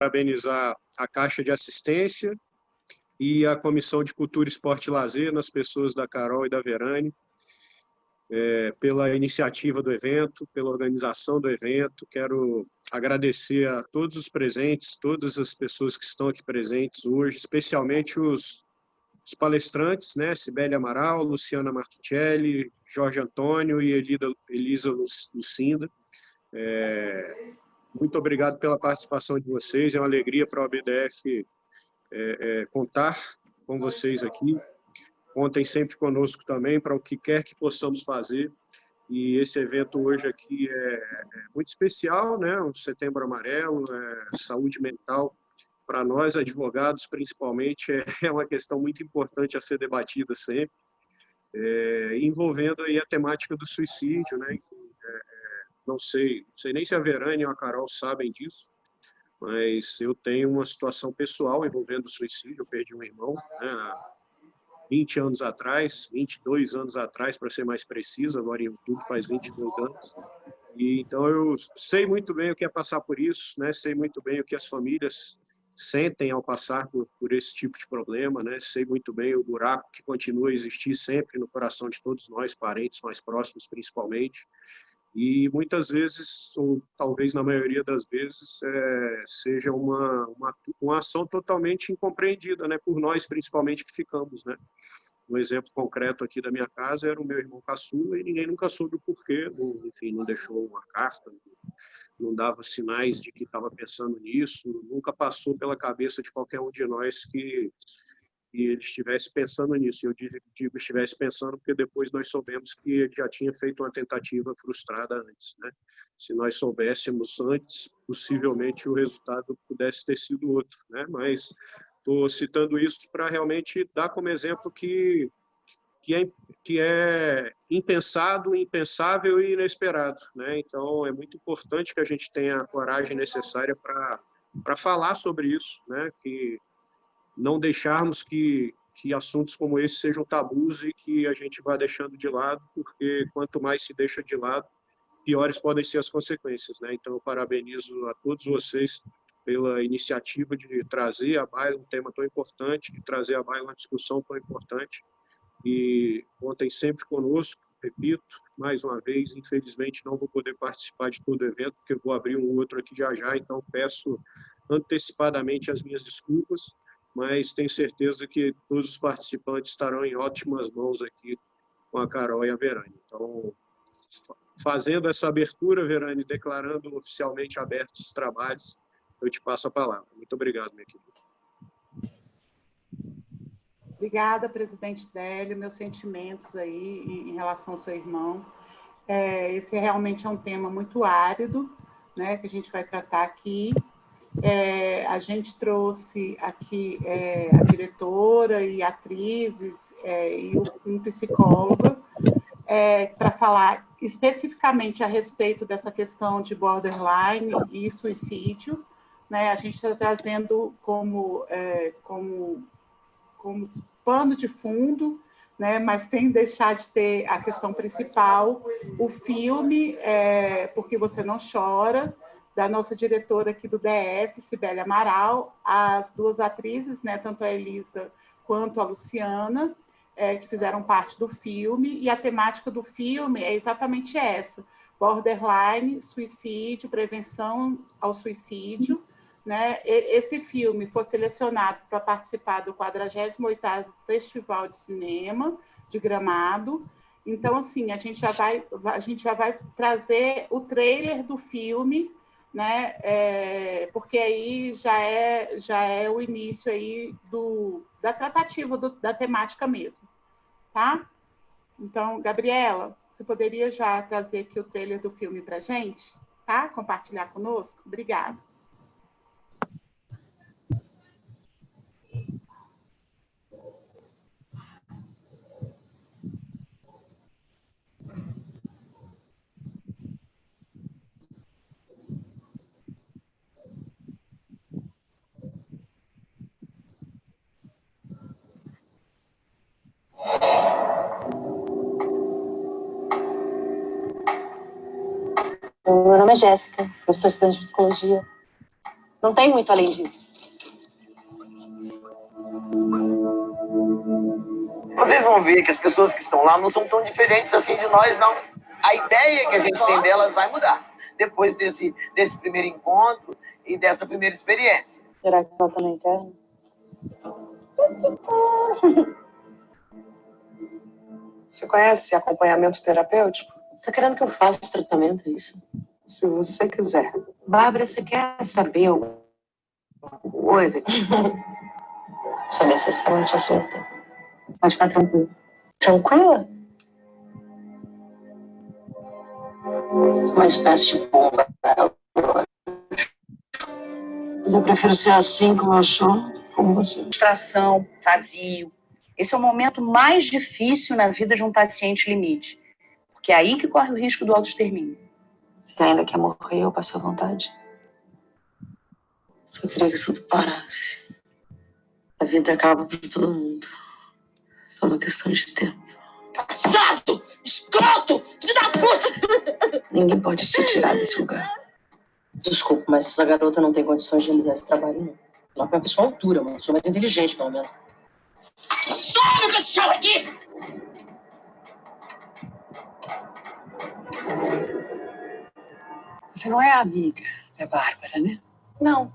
parabenizar a Caixa de Assistência e a Comissão de Cultura, Esporte e Lazer, nas pessoas da Carol e da Verane, pela iniciativa do evento, pela organização do evento. Quero agradecer a todos os presentes, todas as pessoas que estão aqui presentes hoje, especialmente os palestrantes, né? Sibeli Amaral, Luciana Martuccelli, Jorge Antônio e Elisa Lucinda. Muito obrigado pela participação de vocês. É uma alegria para a OBDF contar com vocês aqui. Contem sempre conosco também para o que quer que possamos fazer. E esse evento hoje aqui é muito especial, né? O Setembro Amarelo, saúde mental, para nós, advogados, principalmente, é uma questão muito importante a ser debatida sempre, envolvendo aí a temática do suicídio, né? Enfim, não sei nem se a Verane ou a Carol sabem disso, mas eu tenho uma situação pessoal envolvendo o suicídio. Eu perdi um irmão, né? 20 anos atrás, 22 anos atrás, para ser mais preciso, agora em outubro faz 22 anos. E, então, eu sei muito bem o que é passar por isso, né? Sei muito bem o que as famílias sentem ao passar por esse tipo de problema, né? Sei muito bem o buraco que continua a existir sempre no coração de todos nós, parentes mais próximos principalmente. E muitas vezes, ou talvez na maioria das vezes, seja uma ação totalmente incompreendida, né, por nós, principalmente, que ficamos, né? Um exemplo concreto aqui da minha casa era o meu irmão caçula e ninguém nunca soube o porquê, enfim, não deixou uma carta, não dava sinais de que estava pensando nisso, nunca passou pela cabeça de qualquer um de nós que ele estivesse pensando nisso. Eu digo estivesse pensando porque depois nós soubemos que ele já tinha feito uma tentativa frustrada antes, né? Se nós soubéssemos antes, possivelmente o resultado pudesse ter sido outro, né? Mas estou citando isso para realmente dar como exemplo que é impensado, impensável e inesperado, né? Então, é muito importante que a gente tenha a coragem necessária para falar sobre isso, né? Que não deixarmos que assuntos como esse sejam tabus e que a gente vá deixando de lado, porque quanto mais se deixa de lado, piores podem ser as consequências, né? Então, eu parabenizo a todos vocês pela iniciativa de trazer à baila um tema tão importante, de trazer à baila uma discussão tão importante, e contem sempre conosco. Repito, mais uma vez, infelizmente não vou poder participar de todo o evento, porque eu vou abrir um outro aqui já, então peço antecipadamente as minhas desculpas, mas tenho certeza que todos os participantes estarão em ótimas mãos aqui com a Carol e a Verane. Então, fazendo essa abertura, Verane, declarando oficialmente abertos os trabalhos, eu te passo a palavra. Muito obrigado, minha querida. Obrigada, presidente Délio. Meus sentimentos aí em relação ao seu irmão. Esse realmente é um tema muito árido, né, que a gente vai tratar aqui. A gente trouxe aqui a diretora e atrizes e um psicólogo para falar especificamente a respeito dessa questão de borderline e suicídio, né? A gente está trazendo como pano de fundo, né? Mas sem deixar de ter a questão principal, o filme Por Que Você Não Chora, da nossa diretora aqui do DF, Sibeli Amaral, as duas atrizes, né, tanto a Elisa quanto a Luciana, que fizeram parte do filme, e a temática do filme é exatamente essa: borderline, suicídio, prevenção ao suicídio, né? Esse filme foi selecionado para participar do 48º Festival de Cinema de Gramado. Então, assim, a gente já vai trazer o trailer do filme, né? Porque aí já é o início aí da tratativa da temática mesmo, tá? Então, Gabriela, você poderia já trazer aqui o trailer do filme para a gente, tá? Compartilhar conosco? Obrigada. Meu nome é Jéssica, eu sou estudante de psicologia. Não tem muito além disso. Vocês vão ver que as pessoas que estão lá não são tão diferentes assim de nós, não. A ideia que a gente tem delas vai mudar depois desse primeiro encontro e dessa primeira experiência. Será que ela também quer? Você conhece acompanhamento terapêutico? Você tá querendo que eu faça esse tratamento, é isso? Se você quiser. Bárbara, você quer saber alguma coisa? Saber se você não te assunta. Pode ficar tranquila. Tranquila? Uma espécie de bomba. Mas eu prefiro ser assim como eu sou, como você. Frustração, vazio. Esse é o momento mais difícil na vida de um paciente limite. Porque é aí que corre o risco do autoextermínio. Você ainda quer morrer ou passar vontade? Só queria que tudo parasse. A vida acaba para todo mundo. Só uma questão de tempo. Passado! Escroto! Filho da puta! Ninguém pode te tirar desse lugar. Desculpa, mas essa garota não tem condições de realizar esse trabalho, não. Ela é uma pessoa à altura, uma pessoa mais inteligente, pelo menos. Some com esse show aqui! Você não é amiga da Bárbara, né? Não.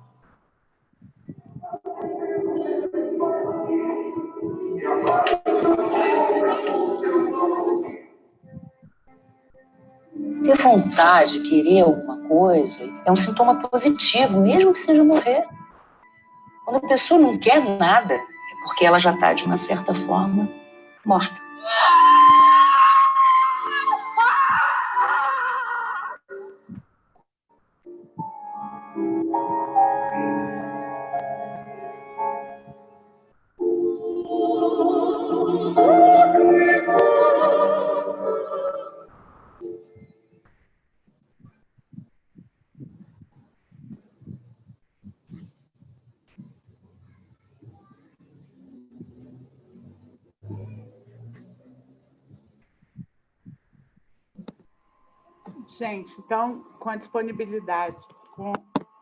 Ter vontade, querer alguma coisa, é um sintoma positivo, mesmo que seja morrer. Quando a pessoa não quer nada, é porque ela já está, de uma certa forma, morta. Gente, então, com a disponibilidade,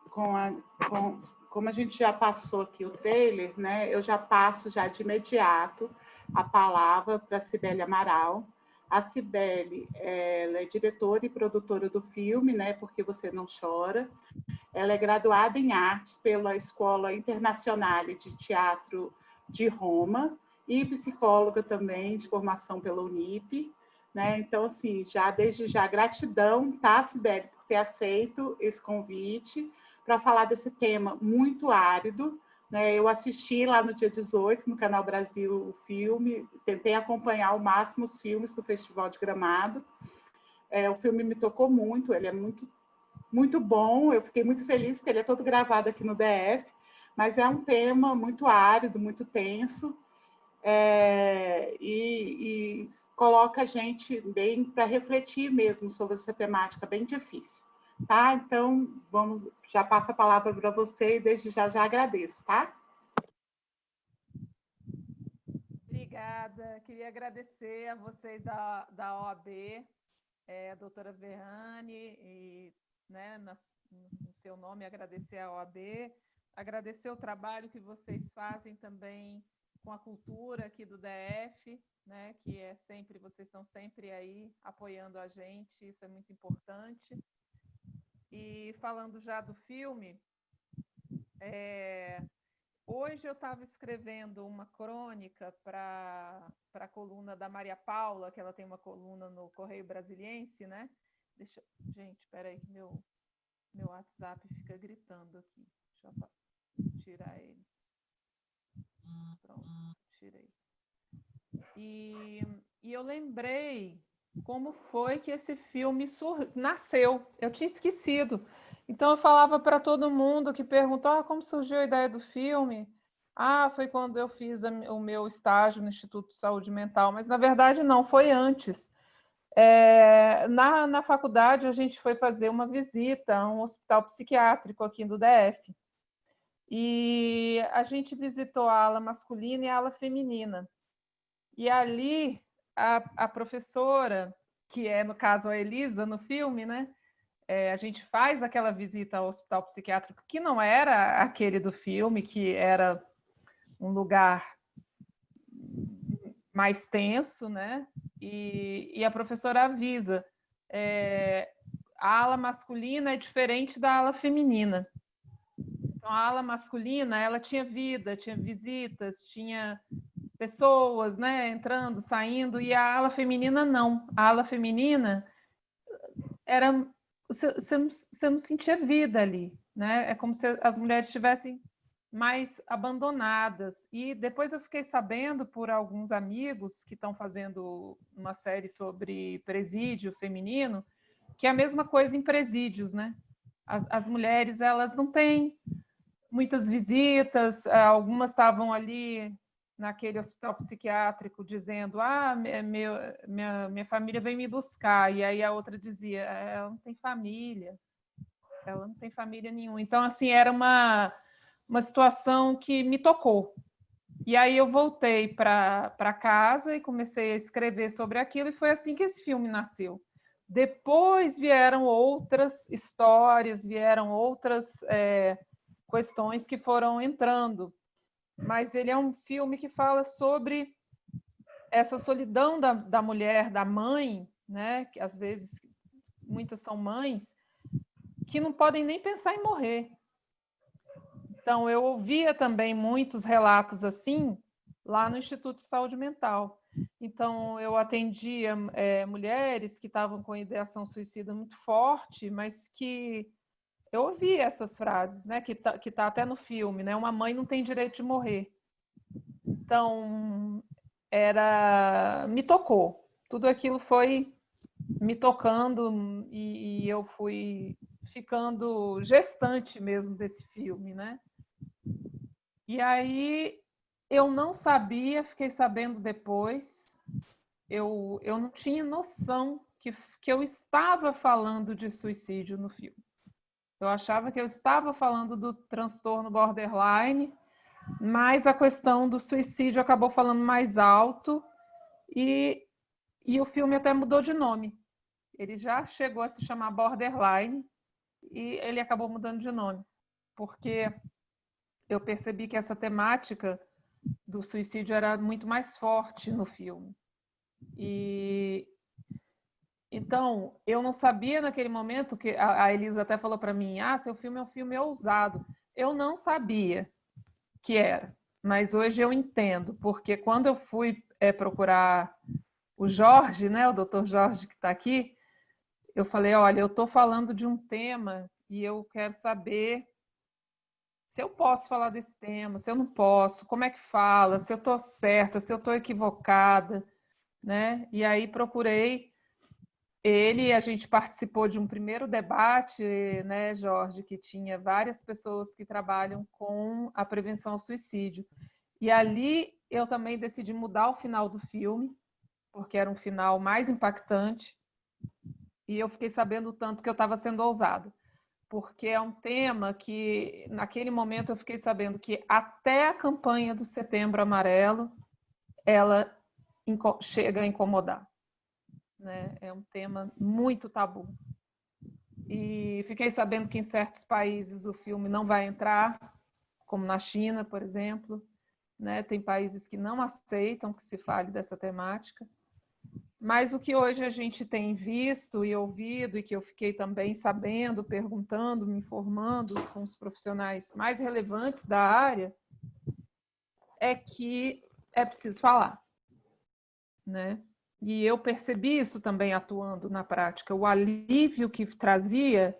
como a gente já passou aqui o trailer, né, eu já passo já de imediato a palavra para a Cibele Amaral. A Cibele, ela é diretora e produtora do filme, né, Porque Você Não Chora. Ela é graduada em artes pela Escola Internazionale de Teatro de Roma e psicóloga também, de formação pela Unip. Né? Então, assim, desde já, gratidão, tá, Sibeli, por ter aceito esse convite para falar desse tema muito árido. Né? Eu assisti lá no dia 18, no Canal Brasil, o filme, tentei acompanhar ao máximo os filmes do Festival de Gramado. O filme me tocou muito, ele é muito, muito bom, eu fiquei muito feliz, porque ele é todo gravado aqui no DF, mas é um tema muito árido, muito tenso, e coloca a gente bem para refletir mesmo sobre essa temática bem difícil. Tá? Então, já passo a palavra para você e desde já agradeço, tá? Obrigada. Queria agradecer a vocês da OAB, a doutora Verrane, e, né, no seu nome, agradecer a OAB, agradecer o trabalho que vocês fazem também com a cultura aqui do DF, né, que vocês estão sempre aí apoiando a gente, isso é muito importante. E falando já do filme, hoje eu estava escrevendo uma crônica para a coluna da Maria Paula, que ela tem uma coluna no Correio Brasiliense, né? Gente, espera aí que meu WhatsApp fica gritando aqui. Deixa eu tirar ele. Pronto, tirei. E eu lembrei como foi que esse filme nasceu. Eu tinha esquecido. Então, eu falava para todo mundo que perguntou como surgiu a ideia do filme. Foi quando eu fiz o meu estágio no Instituto de Saúde Mental, mas, na verdade, não, foi antes. Na faculdade, a gente foi fazer uma visita a um hospital psiquiátrico aqui do DF. E a gente visitou a ala masculina e a ala feminina. E ali, a professora, que é, no caso, a Elisa, no filme, né? a gente faz aquela visita ao hospital psiquiátrico, que não era aquele do filme, que era um lugar mais tenso, né? E a professora avisa, a ala masculina é diferente da ala feminina. Então, a ala masculina, ela tinha vida, tinha visitas, tinha pessoas, né, entrando, saindo, e a ala feminina não. A ala feminina era... Você não sentia vida ali, né? É como se as mulheres estivessem mais abandonadas. E depois eu fiquei sabendo por alguns amigos que estão fazendo uma série sobre presídio feminino, que é a mesma coisa em presídios, né? As mulheres, elas não têm muitas visitas, algumas estavam ali naquele hospital psiquiátrico dizendo, minha família vem me buscar, e aí a outra dizia, ela não tem família nenhuma. Então, assim, era uma situação que me tocou. E aí eu voltei para casa e comecei a escrever sobre aquilo, e foi assim que esse filme nasceu. Depois vieram outras histórias, vieram outras questões que foram entrando, mas ele é um filme que fala sobre essa solidão da mulher, da mãe, né? Que às vezes muitas são mães que não podem nem pensar em morrer. Então eu ouvia também muitos relatos assim lá no Instituto de Saúde Mental. Então eu atendia mulheres que estavam com ideação suicida muito forte, mas que eu ouvi essas frases, né, que tá até no filme, né? Uma mãe não tem direito de morrer. Então, me tocou. Tudo aquilo foi me tocando e eu fui ficando gestante mesmo desse filme, né? E aí eu não sabia, fiquei sabendo depois, eu não tinha noção que eu estava falando de suicídio no filme. Eu achava que eu estava falando do transtorno borderline, mas a questão do suicídio acabou falando mais alto e o filme até mudou de nome. Ele já chegou a se chamar Borderline e ele acabou mudando de nome, porque eu percebi que essa temática do suicídio era muito mais forte no filme. Então, eu não sabia naquele momento, que a Elisa até falou para mim, seu filme é um filme ousado. Eu não sabia que era, mas hoje eu entendo, porque quando eu fui procurar o Jorge, né, o doutor Jorge que está aqui, eu falei, olha, eu estou falando de um tema e eu quero saber se eu posso falar desse tema, se eu não posso, como é que fala, se eu estou certa, se eu estou equivocada, né? E aí procurei ele, a gente participou de um primeiro debate, né, Jorge, que tinha várias pessoas que trabalham com a prevenção ao suicídio. E ali eu também decidi mudar o final do filme, porque era um final mais impactante, e eu fiquei sabendo o tanto que eu estava sendo ousada, porque é um tema que, naquele momento, eu fiquei sabendo que até a campanha do Setembro Amarelo, ela chega a incomodar. Né? É um tema muito tabu. E fiquei sabendo que em certos países o filme não vai entrar, como na China, por exemplo. Né? Tem países que não aceitam que se fale dessa temática. Mas o que hoje a gente tem visto e ouvido, e que eu fiquei também sabendo, perguntando, me informando com os profissionais mais relevantes da área, é que é preciso falar, né? E eu percebi isso também atuando na prática, o alívio que trazia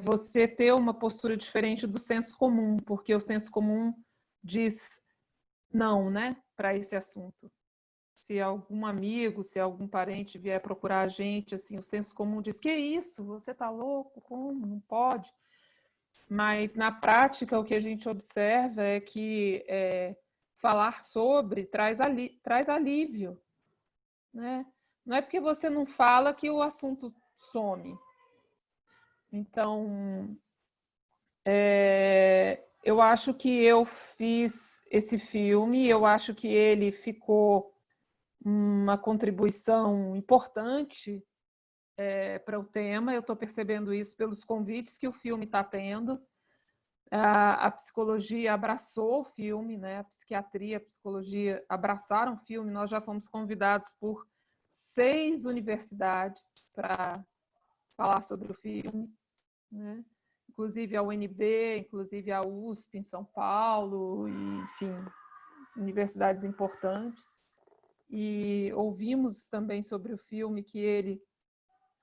você ter uma postura diferente do senso comum, porque o senso comum diz não, né, para esse assunto. Se algum amigo, se algum parente vier procurar a gente, assim, o senso comum diz, que isso? Você está louco? Como? Não pode. Mas, na prática, o que a gente observa é que falar sobre traz alívio. Né? Não é porque você não fala que o assunto some. Então, eu acho que eu fiz esse filme, eu acho que ele ficou uma contribuição importante para o tema, eu estou percebendo isso pelos convites que o filme está tendo. A psicologia abraçou o filme, né? A psiquiatria, a psicologia abraçaram o filme. Nós já fomos convidados por 6 universidades para falar sobre o filme, né? Inclusive a UNB, inclusive a USP em São Paulo, e, enfim, universidades importantes. E ouvimos também sobre o filme que ele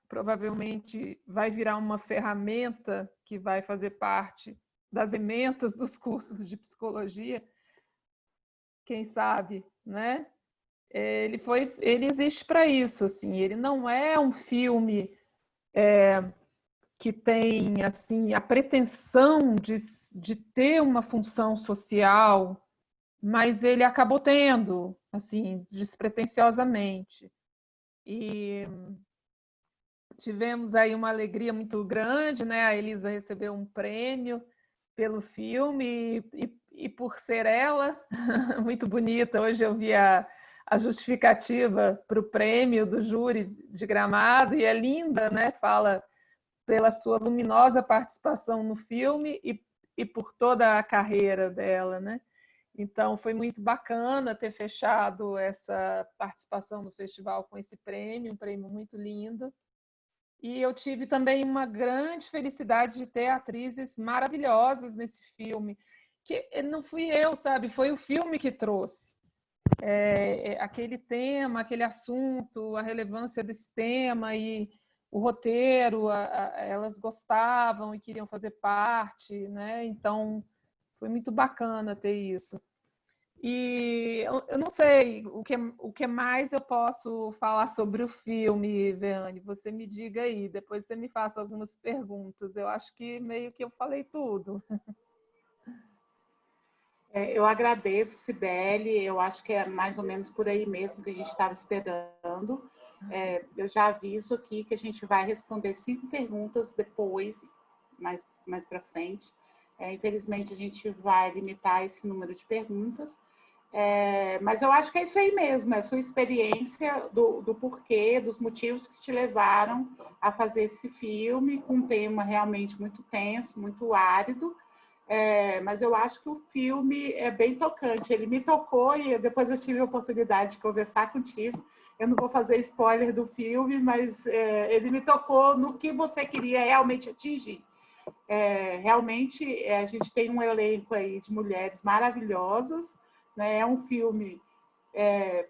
provavelmente vai virar uma ferramenta que vai fazer parte das ementas dos cursos de psicologia, quem sabe, né? Ele existe para isso, assim. Ele não é um filme que tem assim a pretensão de ter uma função social, mas ele acabou tendo, assim, despretensiosamente. E tivemos aí uma alegria muito grande, né? A Elisa recebeu um prêmio pelo filme e por ser ela, muito bonita. Hoje eu vi a justificativa para o prêmio do júri de Gramado, e é linda, né? Fala pela sua luminosa participação no filme e por toda a carreira dela, né? Então, foi muito bacana ter fechado essa participação no festival com esse prêmio, um prêmio muito lindo. E eu tive também uma grande felicidade de ter atrizes maravilhosas nesse filme, que não fui eu, sabe? Foi o filme que trouxe. Aquele tema, aquele assunto, a relevância desse tema e o roteiro, elas gostavam e queriam fazer parte, né? Então, foi muito bacana ter isso. E eu não sei o que mais eu posso falar sobre o filme, Veane. Você me diga aí, depois você me faça algumas perguntas. Eu acho que meio que eu falei tudo. Eu agradeço, Cibele. Eu acho que é mais ou menos por aí mesmo que a gente estava esperando. Eu já aviso aqui que a gente vai responder 5 perguntas depois, mais para frente. Infelizmente, a gente vai limitar esse número de perguntas. Mas eu acho que é isso aí mesmo, é a sua experiência do porquê, dos motivos que te levaram a fazer esse filme com um tema realmente muito tenso, muito árido. Mas eu acho que o filme é bem tocante. Ele me tocou e depois eu tive a oportunidade de conversar contigo. Eu não vou fazer spoiler do filme, mas ele me tocou no que você queria realmente atingir. Realmente, a gente tem um elenco aí de mulheres maravilhosas, né? É um filme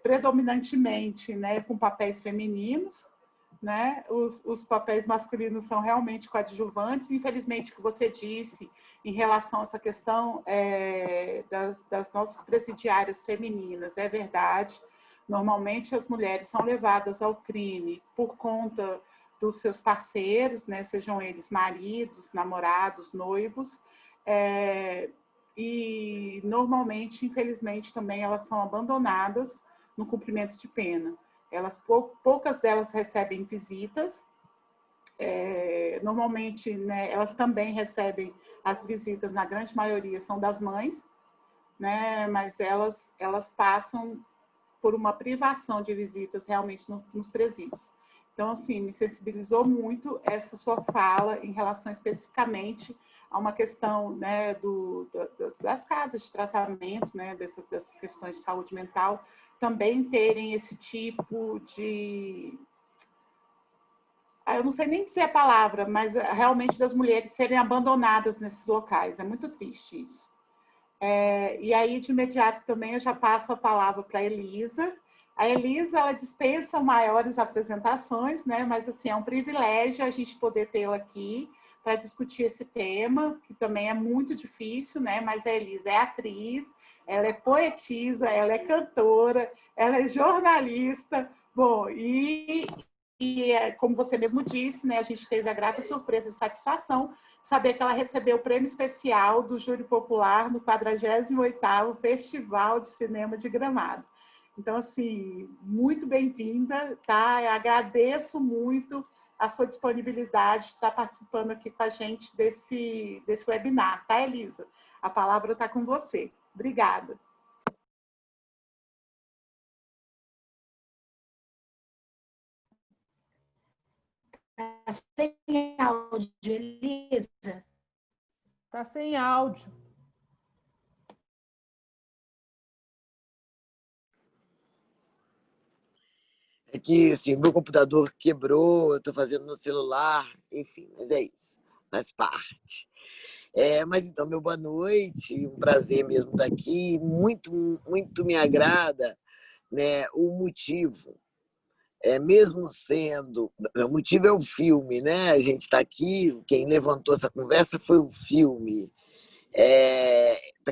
predominantemente, né, com papéis femininos, né? Os papéis masculinos são realmente coadjuvantes. Infelizmente, o que você disse em relação a essa questão das nossas presidiárias femininas é verdade. Normalmente, as mulheres são levadas ao crime por conta dos seus parceiros, né? Sejam eles maridos, namorados, noivos, e normalmente, infelizmente, também elas são abandonadas no cumprimento de pena. Poucas delas recebem visitas. Normalmente, né, elas também recebem as visitas, na grande maioria são das mães, né, mas elas passam por uma privação de visitas realmente nos presídios. Então, assim, me sensibilizou muito essa sua fala em relação especificamente a uma questão, né, das casas de tratamento, né, dessas questões de saúde mental, também terem esse tipo de... Eu não sei nem dizer a palavra, mas realmente das mulheres serem abandonadas nesses locais. É muito triste isso. E aí, de imediato, também eu já passo a palavra para a Elisa. A Elisa, ela dispensa maiores apresentações, né? Mas, assim, é um privilégio a gente poder tê-la aqui para discutir esse tema, que também é muito difícil, né? Mas a Elisa é atriz, ela é poetisa, ela é cantora, ela é jornalista. Bom, como você mesmo disse, né? A gente teve a grata surpresa e satisfação saber que ela recebeu o prêmio especial do Júri Popular no 48º Festival de Cinema de Gramado. Então, assim, muito bem-vinda, tá? Eu agradeço muito a sua disponibilidade de estar participando aqui com a gente desse webinar, tá, Elisa? A palavra está com você. Obrigada. sem áudio, Elisa? Está sem áudio. É que, assim, meu computador quebrou, eu estou fazendo no celular, enfim, mas é isso, faz parte. Mas então, meu boa noite, um prazer mesmo estar aqui, muito, muito me agrada, né, o motivo, mesmo sendo, o motivo é o filme, né, a gente está aqui, quem levantou essa conversa foi o filme,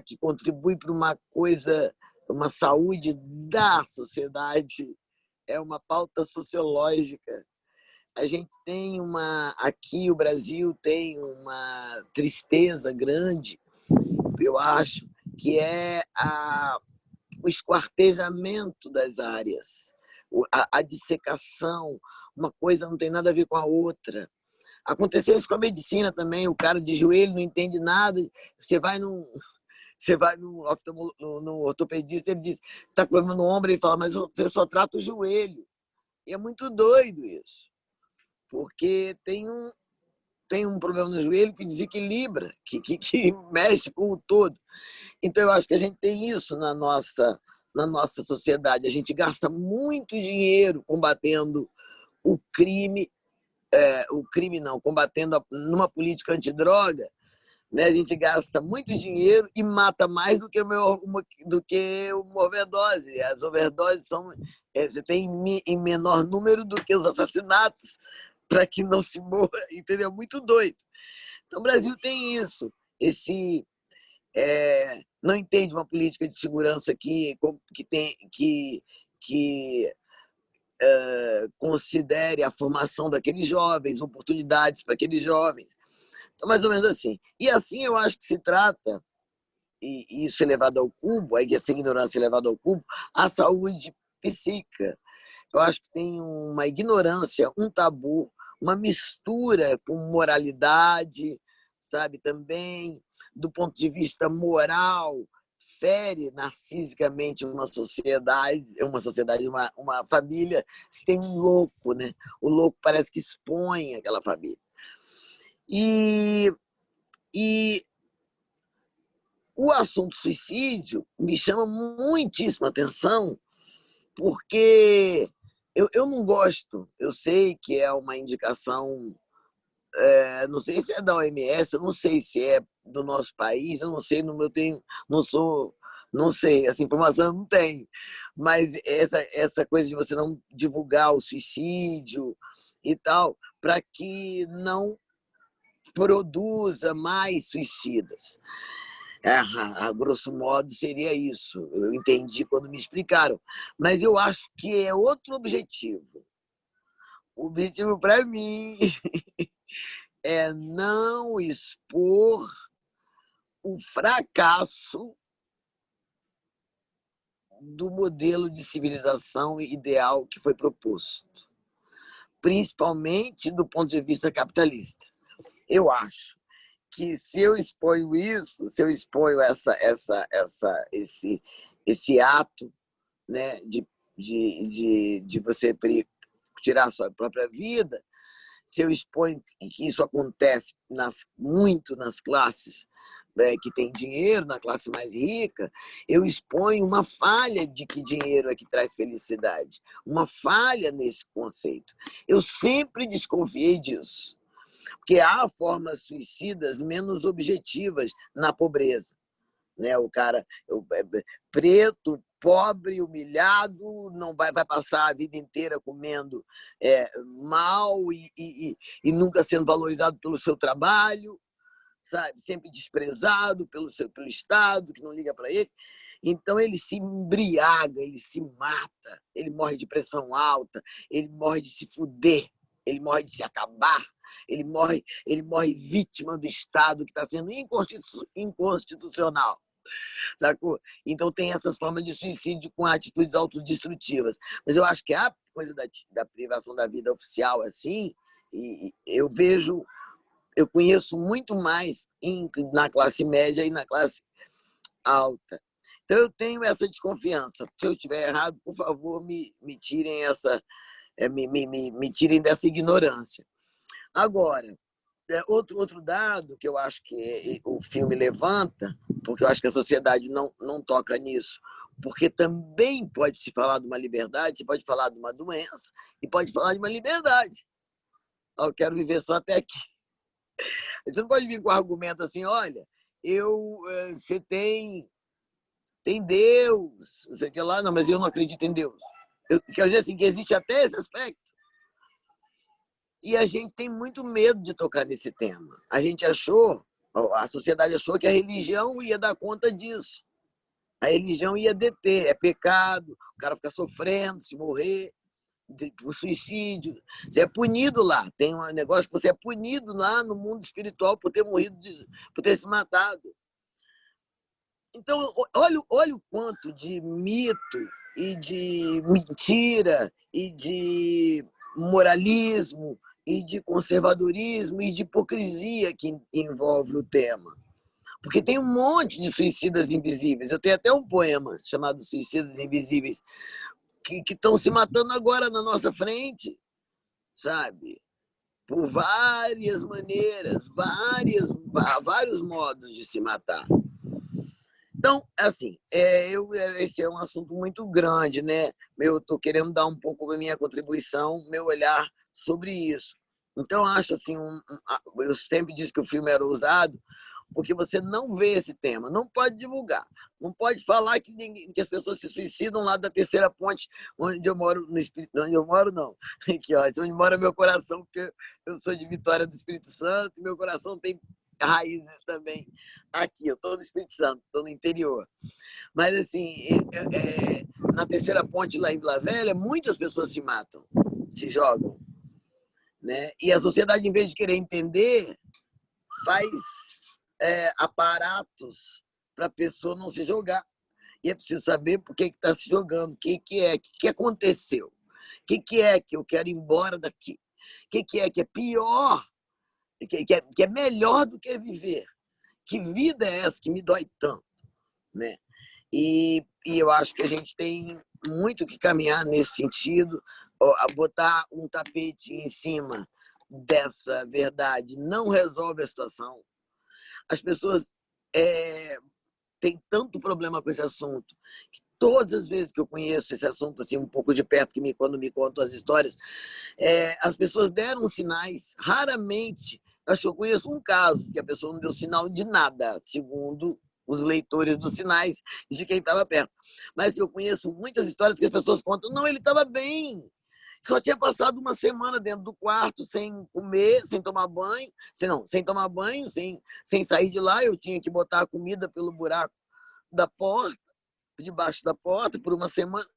que contribui para uma coisa, uma saúde da sociedade, é uma pauta sociológica. A gente tem aqui o Brasil tem uma tristeza grande, eu acho, que é o esquartejamento das áreas, a dissecação, uma coisa não tem nada a ver com a outra. Aconteceu isso com a medicina também, o cara de joelho não entende nada, você vai no ortopedista, ele diz, você está com problema no ombro, ele fala, mas você só trata o joelho. E é muito doido isso, porque tem um problema no joelho que desequilibra, que mexe com o todo. Então, eu acho que a gente tem isso na nossa sociedade. A gente gasta muito dinheiro combatendo o crime, combatendo numa política antidroga, né? A gente gasta muito dinheiro e mata mais do que uma overdose. As overdoses você tem em menor número do que os assassinatos, para que não se morra, entendeu? Muito doido. Então, o Brasil tem isso, não entende uma política de segurança que considere a formação daqueles jovens, oportunidades para aqueles jovens. Então, mais ou menos assim. E assim eu acho que se trata, e isso é levado ao cubo, essa ignorância é levada ao cubo, a saúde psíquica. Eu acho que tem uma ignorância, um tabu, uma mistura com moralidade, sabe, também, do ponto de vista moral, fere narcisicamente uma sociedade, uma família. Se tem um louco, né? O louco parece que expõe aquela família. E o assunto suicídio me chama muitíssima atenção, porque eu não gosto, eu sei que é uma indicação, não sei se é da OMS, eu não sei se é do nosso país, eu não sei, não sei, essa informação eu não tenho, mas essa coisa de você não divulgar o suicídio e tal, para que não produza mais suicidas. A grosso modo seria isso, eu entendi quando me explicaram, mas eu acho que é outro objetivo. O objetivo para mim é não expor o fracasso do modelo de civilização ideal que foi proposto, principalmente do ponto de vista capitalista. Eu acho que se eu exponho isso, se eu exponho esse ato, né, de você tirar a sua própria vida, se eu exponho que isso acontece muito nas classes que têm dinheiro, na classe mais rica, eu exponho uma falha de que dinheiro é que traz felicidade, uma falha nesse conceito. Eu sempre desconfiei disso, porque há formas suicidas menos objetivas na pobreza, né? O cara preto, pobre, humilhado, não vai passar a vida inteira comendo mal e nunca sendo valorizado pelo seu trabalho, sabe? Sempre desprezado pelo Estado, que não liga para ele. Então, ele se embriaga, ele se mata, ele morre de pressão alta, ele morre de se fuder, ele morre de se acabar, ele morre vítima do Estado que está sendo inconstitucional. Sacou? Então, tem essas formas de suicídio com atitudes autodestrutivas. Mas eu acho que a coisa da privação da vida oficial, assim, e eu conheço muito mais na classe média e na classe alta. Então, eu tenho essa desconfiança. Se eu estiver errado, por favor, me tirem me tirem dessa ignorância. Agora, outro dado que eu acho que o filme levanta, porque eu acho que a sociedade não toca nisso, porque também pode se falar de uma liberdade, se pode falar de uma doença e pode falar de uma liberdade. Eu quero viver só até aqui. Você não pode vir com argumento assim, olha, você tem Deus, não sei o que lá, não, mas eu não acredito em Deus. Eu quero dizer assim, que existe até esse aspecto. E a gente tem muito medo de tocar nesse tema. A sociedade achou que a religião ia dar conta disso. A religião ia deter, é pecado, o cara fica sofrendo, se morrer, por suicídio. Você é punido lá. Tem um negócio que você é punido lá no mundo espiritual por ter morrido, por ter se matado. Então, olha o quanto de mito e de mentira e de moralismo e de conservadorismo e de hipocrisia que envolve o tema. Porque tem um monte de suicidas invisíveis. Eu tenho até um poema chamado Suicidas Invisíveis, que estão se matando agora na nossa frente, sabe? Por várias maneiras, vários modos de se matar. Então, assim, esse é um assunto muito grande, né? Eu estou querendo dar um pouco da minha contribuição, meu olhar sobre isso. Então, acho assim, eu sempre disse que o filme era ousado, porque você não vê esse tema, não pode divulgar, não pode falar que as pessoas se suicidam lá da Terceira Ponte, onde eu moro, onde eu moro não, que ótimo, onde mora meu coração, porque eu sou de Vitória do Espírito Santo, e meu coração tem raízes também aqui, eu estou no Espírito Santo, estou no interior. Mas, assim, na Terceira Ponte, lá em Vila Velha, muitas pessoas se matam, se jogam, né? E a sociedade, em vez de querer entender, faz aparatos para a pessoa não se jogar. E é preciso saber por que está se jogando, o que aconteceu, o que é que eu quero ir embora daqui, o que é pior, que é melhor do que viver. Que vida é essa que me dói tanto? Né? E eu acho que a gente tem muito que caminhar nesse sentido, botar um tapete em cima dessa verdade não resolve a situação. As pessoas têm tanto problema com esse assunto, que todas as vezes que eu conheço esse assunto assim um pouco de perto, quando me contam as histórias, as pessoas deram sinais, raramente, acho que eu conheço um caso que a pessoa não deu sinal de nada, segundo os leitores dos sinais de quem estava perto. Mas eu conheço muitas histórias que as pessoas contam, não, ele estava bem, só tinha passado uma semana dentro do quarto, sem comer, sem tomar banho, sem sair de lá, eu tinha que botar a comida pelo buraco da porta, debaixo da porta, por uma semana.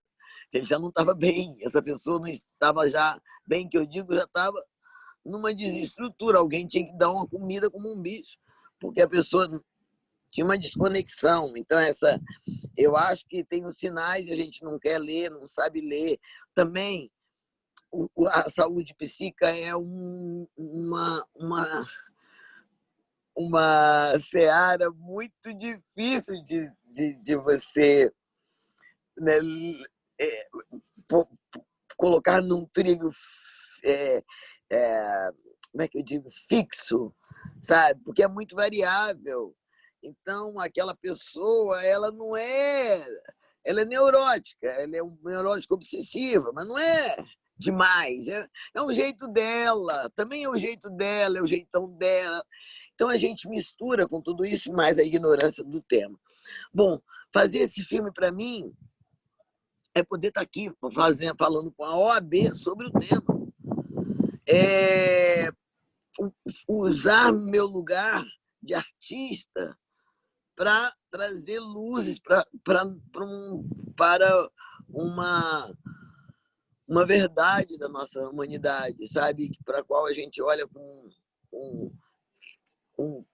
Ele já não estava bem, essa pessoa não estava já bem, que eu digo, já estava numa desestrutura, alguém tinha que dar uma comida como um bicho, porque a pessoa tinha uma desconexão. Então, eu acho que tem os sinais e a gente não quer ler, não sabe ler. Também, a saúde psíquica é uma seara muito difícil de você, né, colocar num trilho, como é que eu digo, fixo, sabe? Porque é muito variável. Então, aquela pessoa, ela é neurótica, ela é um neurótico obsessiva, mas não é demais. É um jeito dela, também é o jeito dela, é o jeitão dela. Então, a gente mistura com tudo isso, mais a ignorância do tema. Bom, fazer esse filme, para mim, é poder estar aqui falando com a OAB sobre o tema. Usar meu lugar de artista para trazer luzes para uma verdade da nossa humanidade, sabe? Para a qual a gente olha com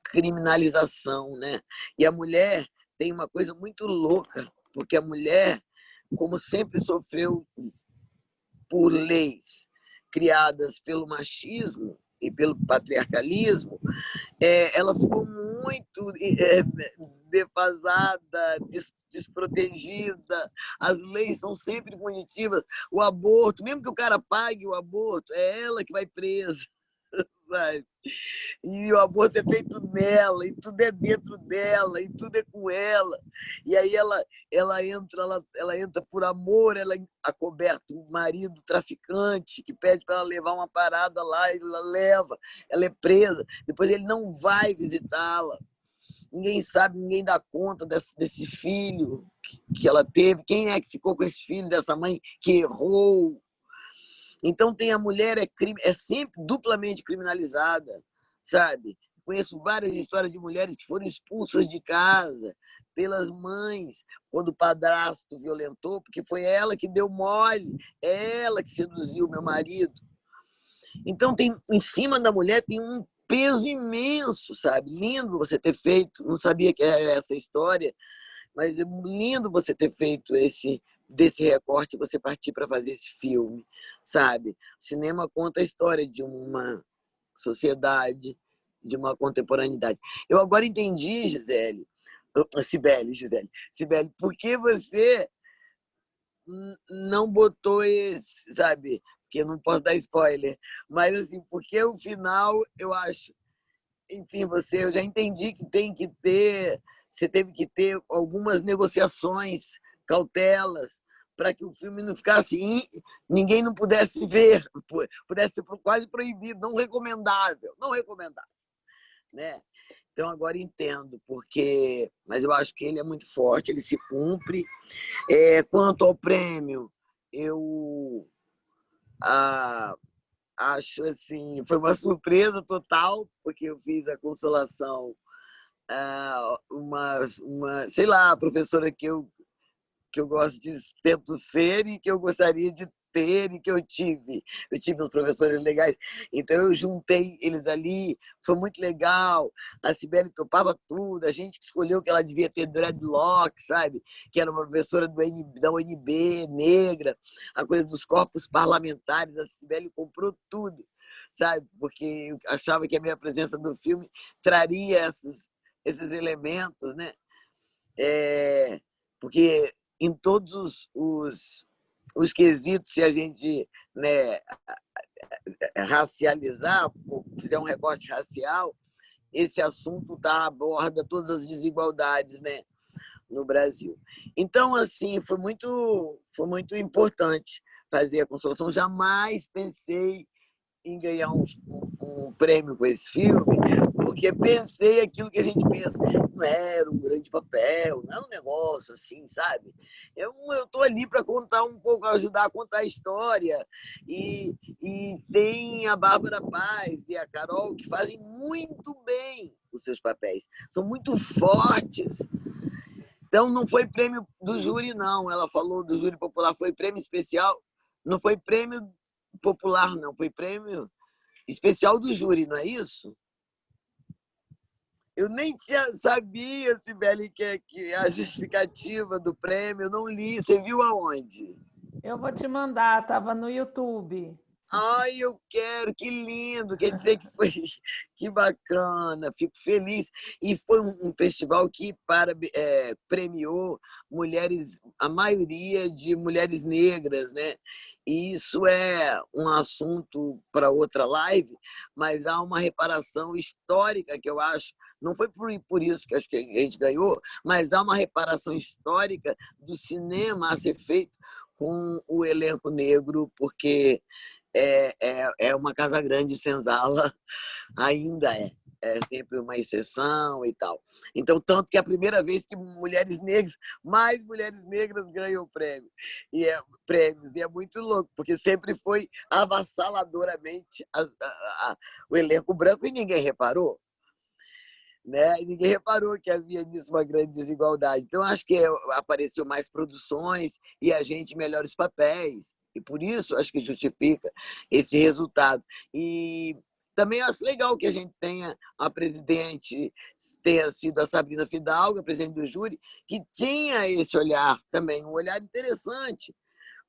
criminalização, né? E a mulher tem uma coisa muito louca, porque a mulher, como sempre sofreu por leis criadas pelo machismo e pelo patriarcalismo, ela ficou muito defasada, desprotegida. As leis são sempre punitivas. O aborto, mesmo que o cara pague o aborto, é ela que vai presa. sabe? E o aborto é feito nela, e tudo é dentro dela, e tudo é com ela. E aí ela entra por amor, ela acoberta o marido traficante que pede para ela levar uma parada lá, ela leva, ela é presa. Depois ele não vai visitá-la. Ninguém sabe, ninguém dá conta desse filho que ela teve. Quem é que ficou com esse filho dessa mãe que errou? Então, tem a mulher é sempre duplamente criminalizada, sabe? Conheço várias histórias de mulheres que foram expulsas de casa pelas mães quando o padrasto violentou, porque foi ela que deu mole, é ela que seduziu meu marido. Então, em cima da mulher tem um peso imenso, sabe? Lindo você ter feito, não sabia que era essa história, mas é lindo você ter feito desse recorte, você partir para fazer esse filme, sabe? O cinema conta a história de uma sociedade, de uma contemporaneidade. Eu agora entendi, Cibele, por que você não botou esse, sabe? Porque eu não posso dar spoiler, mas assim, porque o final, eu acho, enfim, eu já entendi que você teve que ter algumas negociações, cautelas, para que o filme não ficasse, ninguém não pudesse ver, pudesse ser quase proibido, não recomendável, né? Então agora entendo, mas eu acho que ele é muito forte, ele se cumpre. Quanto ao prêmio, eu acho assim, foi uma surpresa total, porque eu fiz a Consolação, sei lá, professora que eu gosto tento ser e que eu gostaria de ter e que eu tive. Eu tive uns professores legais, então eu juntei eles ali, foi muito legal. A Cibele topava tudo, a gente que escolheu que ela devia ter dreadlock, sabe? Que era uma professora da UNB, negra, a coisa dos corpos parlamentares, a Cibele comprou tudo, sabe? Porque eu achava que a minha presença no filme traria esses elementos, né? Porque em todos os quesitos, se a gente, né, racializar, fizer um recorte racial, esse assunto aborda todas as desigualdades, né, no Brasil. Então, assim, foi muito importante fazer a Consolação. Jamais pensei em ganhar um prêmio com esse filme, porque pensei aquilo que a gente pensa. Não era um grande papel, não era um negócio assim, sabe? Eu estou ali para contar um pouco, ajudar a contar a história. E tem a Bárbara Paz e a Carol que fazem muito bem os seus papéis. São muito fortes. Então, não foi prêmio do júri, não. Ela falou do júri popular, foi prêmio especial. Não foi prêmio popular, não. Foi prêmio especial do júri, não é isso? Eu nem sabia, Cibele, que a justificativa do prêmio, eu não li. Você viu aonde? Eu vou te mandar, estava no YouTube. Ai, eu quero, que lindo, quer dizer que bacana, fico feliz. E foi um festival que premiou mulheres, a maioria de mulheres negras, né? E isso é um assunto para outra live, mas há uma reparação histórica que eu acho, não foi por isso que acho que a gente ganhou, mas há uma reparação histórica do cinema a ser feito com o elenco negro, porque é uma casa grande, senzala ainda é sempre uma exceção e tal. Então, tanto que é a primeira vez que mais mulheres negras ganham prêmios, e é muito louco, porque sempre foi avassaladoramente o elenco branco e ninguém reparou. Né? E ninguém reparou que havia nisso uma grande desigualdade. Então, acho que apareceu mais produções e a gente melhores papéis. E por isso, acho que justifica esse resultado. E também acho legal que a gente tenha a presidente, tenha sido a Sabrina Fidalgo, a presidente do júri, que tinha esse olhar também, um olhar interessante,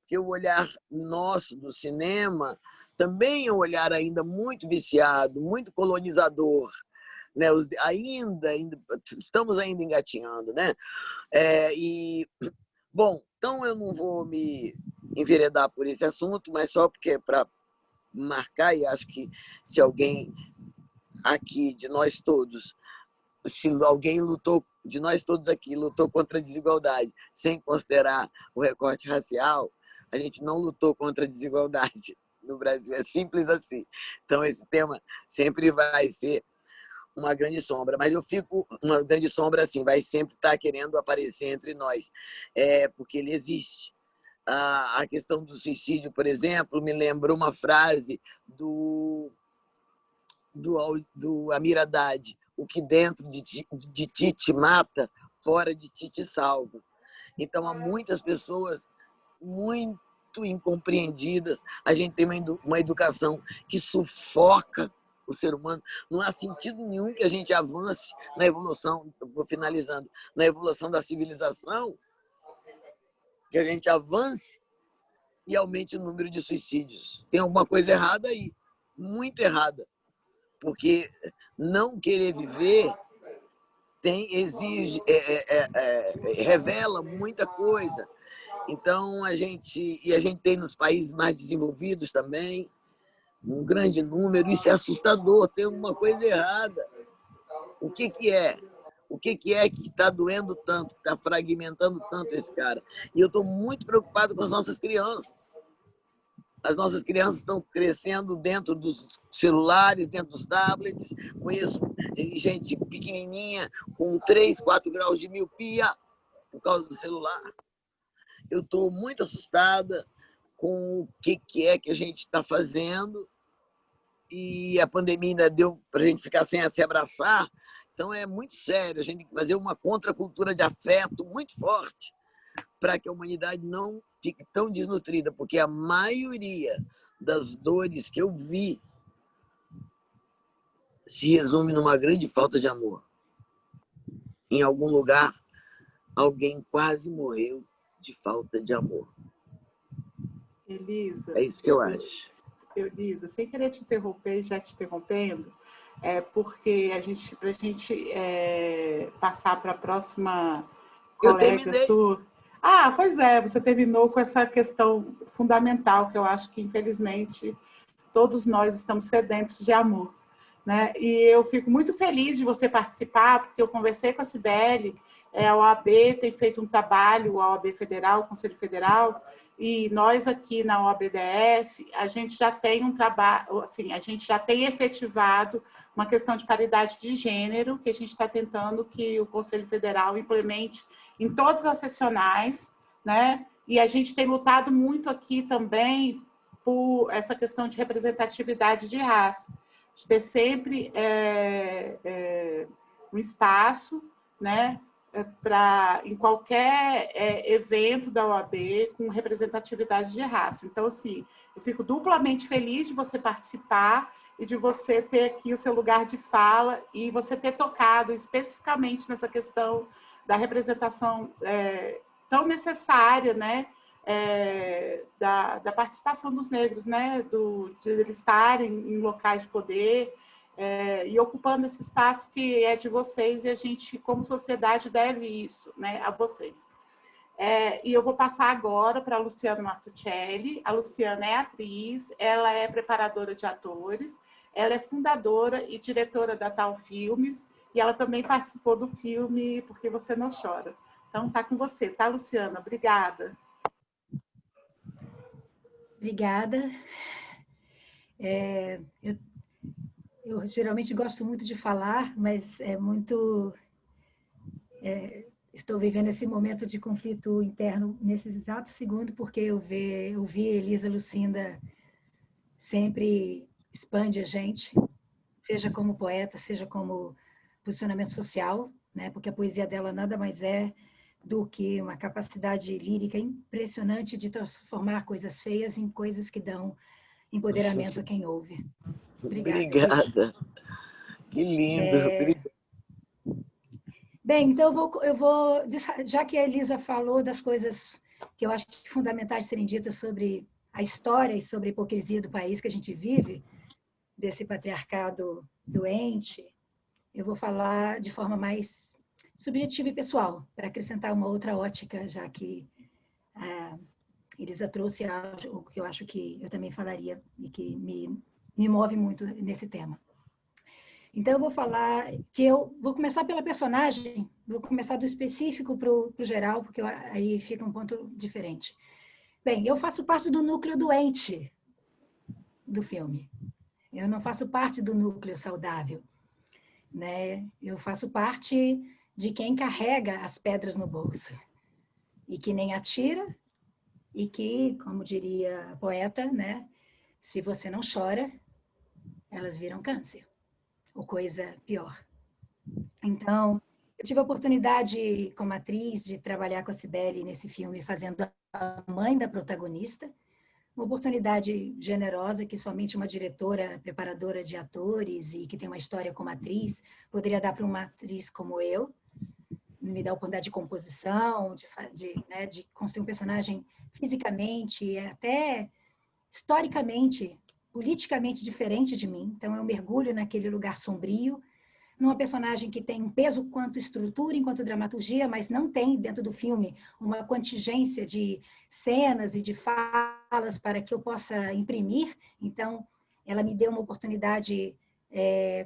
porque o olhar nosso do cinema também é um olhar ainda muito viciado, muito colonizador, né? Estamos ainda engatinhando, né? Bom, então eu não vou me enveredar por esse assunto, mas só porque para marcar, e acho que se alguém aqui, de nós todos, se alguém lutou, de nós todos aqui, lutou contra a desigualdade, sem considerar o recorte racial, a gente não lutou contra a desigualdade no Brasil. É simples assim. Então, esse tema sempre vai ser uma grande sombra, mas eu fico uma grande sombra assim, vai sempre estar querendo aparecer entre nós, porque ele existe. A questão do suicídio, por exemplo, me lembrou uma frase do Amir Haddad: o que dentro de ti te mata, fora de ti te salva. Então, há muitas pessoas muito incompreendidas. A gente tem uma educação que sufoca o ser humano. Não há sentido nenhum que a gente avance na evolução, vou finalizando, na evolução da civilização, que a gente avance e aumente o número de suicídios. Tem alguma coisa errada aí, muito errada. Porque não querer viver exige, revela muita coisa. Então, a gente tem nos países mais desenvolvidos também um grande número. Isso é assustador, tem alguma coisa errada. O que é? O que está doendo tanto, está fragmentando tanto esse cara? E eu estou muito preocupado com as nossas crianças. As nossas crianças estão crescendo dentro dos celulares, dentro dos tablets. Conheço gente pequenininha com 3, 4 graus de miopia por causa do celular. Eu estou muito assustada com o que é que a gente está fazendo, e a pandemia ainda deu para a gente ficar sem se abraçar. Então, é muito sério. A gente tem que fazer uma contracultura de afeto muito forte para que a humanidade não fique tão desnutrida, porque a maioria das dores que eu vi se resume numa grande falta de amor. Em algum lugar, alguém quase morreu de falta de amor. Elisa, é isso que eu acho. Elisa, sem querer te interromper, já te interrompendo, porque para a gente passar para a próxima colega sua. Ah, pois é, você terminou com essa questão fundamental, que eu acho que, infelizmente, todos nós estamos sedentos de amor, né? E eu fico muito feliz de você participar, porque eu conversei com a Cibele, a OAB tem feito um trabalho, a OAB Federal, o Conselho Federal, e nós aqui na OABDF, a gente já tem um trabalho, assim, a gente já tem efetivado uma questão de paridade de gênero, que a gente está tentando que o Conselho Federal implemente em todas as seccionais, né? E a gente tem lutado muito aqui também por essa questão de representatividade de raça, de ter sempre um espaço, né, em qualquer evento da OAB com representatividade de raça. Então, assim, eu fico duplamente feliz de você participar e de você ter aqui o seu lugar de fala e você ter tocado especificamente nessa questão da representação tão necessária, né, da participação dos negros, né, de eles estarem em locais de poder, e ocupando esse espaço que é de vocês, e a gente, como sociedade, deve isso, né, a vocês. E eu vou passar agora para a Luciana Martuccelli. A Luciana é atriz, ela é preparadora de atores, ela é fundadora e diretora da Tal Filmes, e ela também participou do filme Porque Você Não Chora. Então, tá com você, tá, Luciana? Obrigada. Obrigada. Eu geralmente gosto muito de falar, mas estou vivendo esse momento de conflito interno nesse exato segundo, porque eu vi Elisa Lucinda sempre expande a gente, seja como poeta, seja como posicionamento social, né? Porque a poesia dela nada mais é do que uma capacidade lírica impressionante de transformar coisas feias em coisas que dão empoderamento a quem ouve. Obrigada. Que lindo. Bem, então eu vou, já que a Elisa falou das coisas que eu acho que fundamentais serem ditas sobre a história e sobre a hipocrisia do país que a gente vive, desse patriarcado doente, eu vou falar de forma mais subjetiva e pessoal, para acrescentar uma outra ótica, já que Elisa trouxe o que eu acho que eu também falaria e que me move muito nesse tema. Então, eu vou falar que eu vou começar pela personagem, vou começar do específico para o geral, porque aí fica um ponto diferente. Bem, eu faço parte do núcleo doente do filme. Eu não faço parte do núcleo saudável, né? Eu faço parte de quem carrega as pedras no bolso e que nem atira e que, como diria a poeta, né? Se você não chora, elas viram câncer, ou coisa pior. Então, eu tive a oportunidade, como atriz, de trabalhar com a Cibele nesse filme, fazendo a mãe da protagonista, uma oportunidade generosa que somente uma diretora, preparadora de atores e que tem uma história como atriz, poderia dar para uma atriz como eu, me dar a oportunidade de composição, de construir um personagem fisicamente, até historicamente, politicamente diferente de mim. Então, eu mergulho naquele lugar sombrio, numa personagem que tem um peso quanto estrutura, enquanto dramaturgia, mas não tem dentro do filme uma contingência de cenas e de falas para que eu possa imprimir. Então, ela me deu uma oportunidade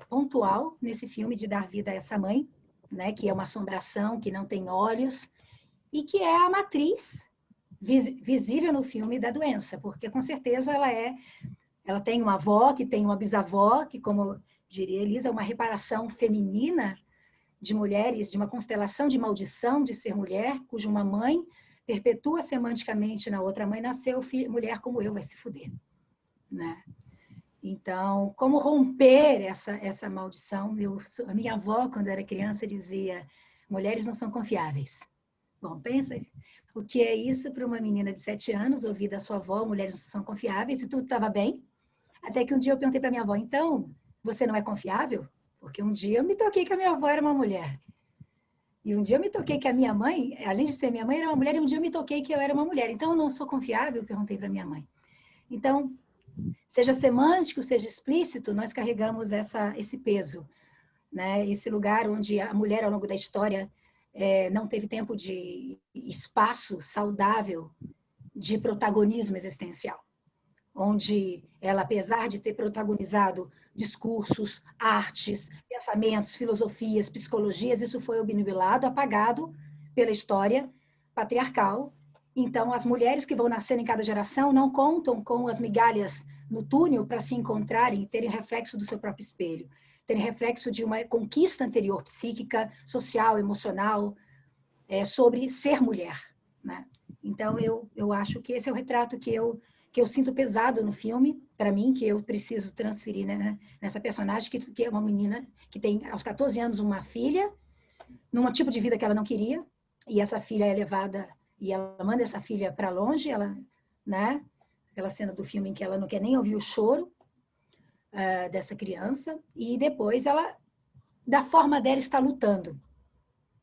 pontual nesse filme de dar vida a essa mãe, né, que é uma assombração, que não tem olhos, e que é a matriz visível no filme da doença, porque com certeza ela tem uma avó, que tem uma bisavó, que, como diria Elisa, é uma reparação feminina de mulheres, de uma constelação de maldição de ser mulher, cuja uma mãe perpetua semanticamente na outra mãe, nasceu mulher como eu, vai se fuder, né? Então, como romper essa maldição? A minha avó, quando eu era criança, dizia, mulheres não são confiáveis. Bom, pensa, o que é isso para uma menina de 7 anos, ouvir da sua avó, mulheres não são confiáveis, e tudo estava bem? Até que um dia eu perguntei para minha avó, então, você não é confiável? Porque um dia eu me toquei que a minha avó era uma mulher. E um dia eu me toquei que a minha mãe, além de ser minha mãe, era uma mulher, e um dia eu me toquei que eu era uma mulher. Então, eu não sou confiável? Eu perguntei para minha mãe. Então, seja semântico, seja explícito, nós carregamos esse peso, né? Esse lugar onde a mulher, ao longo da história, não teve tempo de espaço saudável de protagonismo existencial, onde ela, apesar de ter protagonizado discursos, artes, pensamentos, filosofias, psicologias, isso foi obnubilado, apagado pela história patriarcal. Então, as mulheres que vão nascendo em cada geração não contam com as migalhas no túnel para se encontrarem e terem reflexo do seu próprio espelho, terem reflexo de uma conquista anterior, psíquica, social, emocional, sobre ser mulher, né? Então, eu acho que esse é o retrato que eu sinto pesado no filme, para mim, que eu preciso transferir, né, nessa personagem, que é uma menina que tem, aos 14 anos, uma filha, num tipo de vida que ela não queria, e essa filha é levada, e ela manda essa filha para longe, ela, né, aquela cena do filme em que ela não quer nem ouvir o choro dessa criança, e depois ela, da forma dela, está lutando,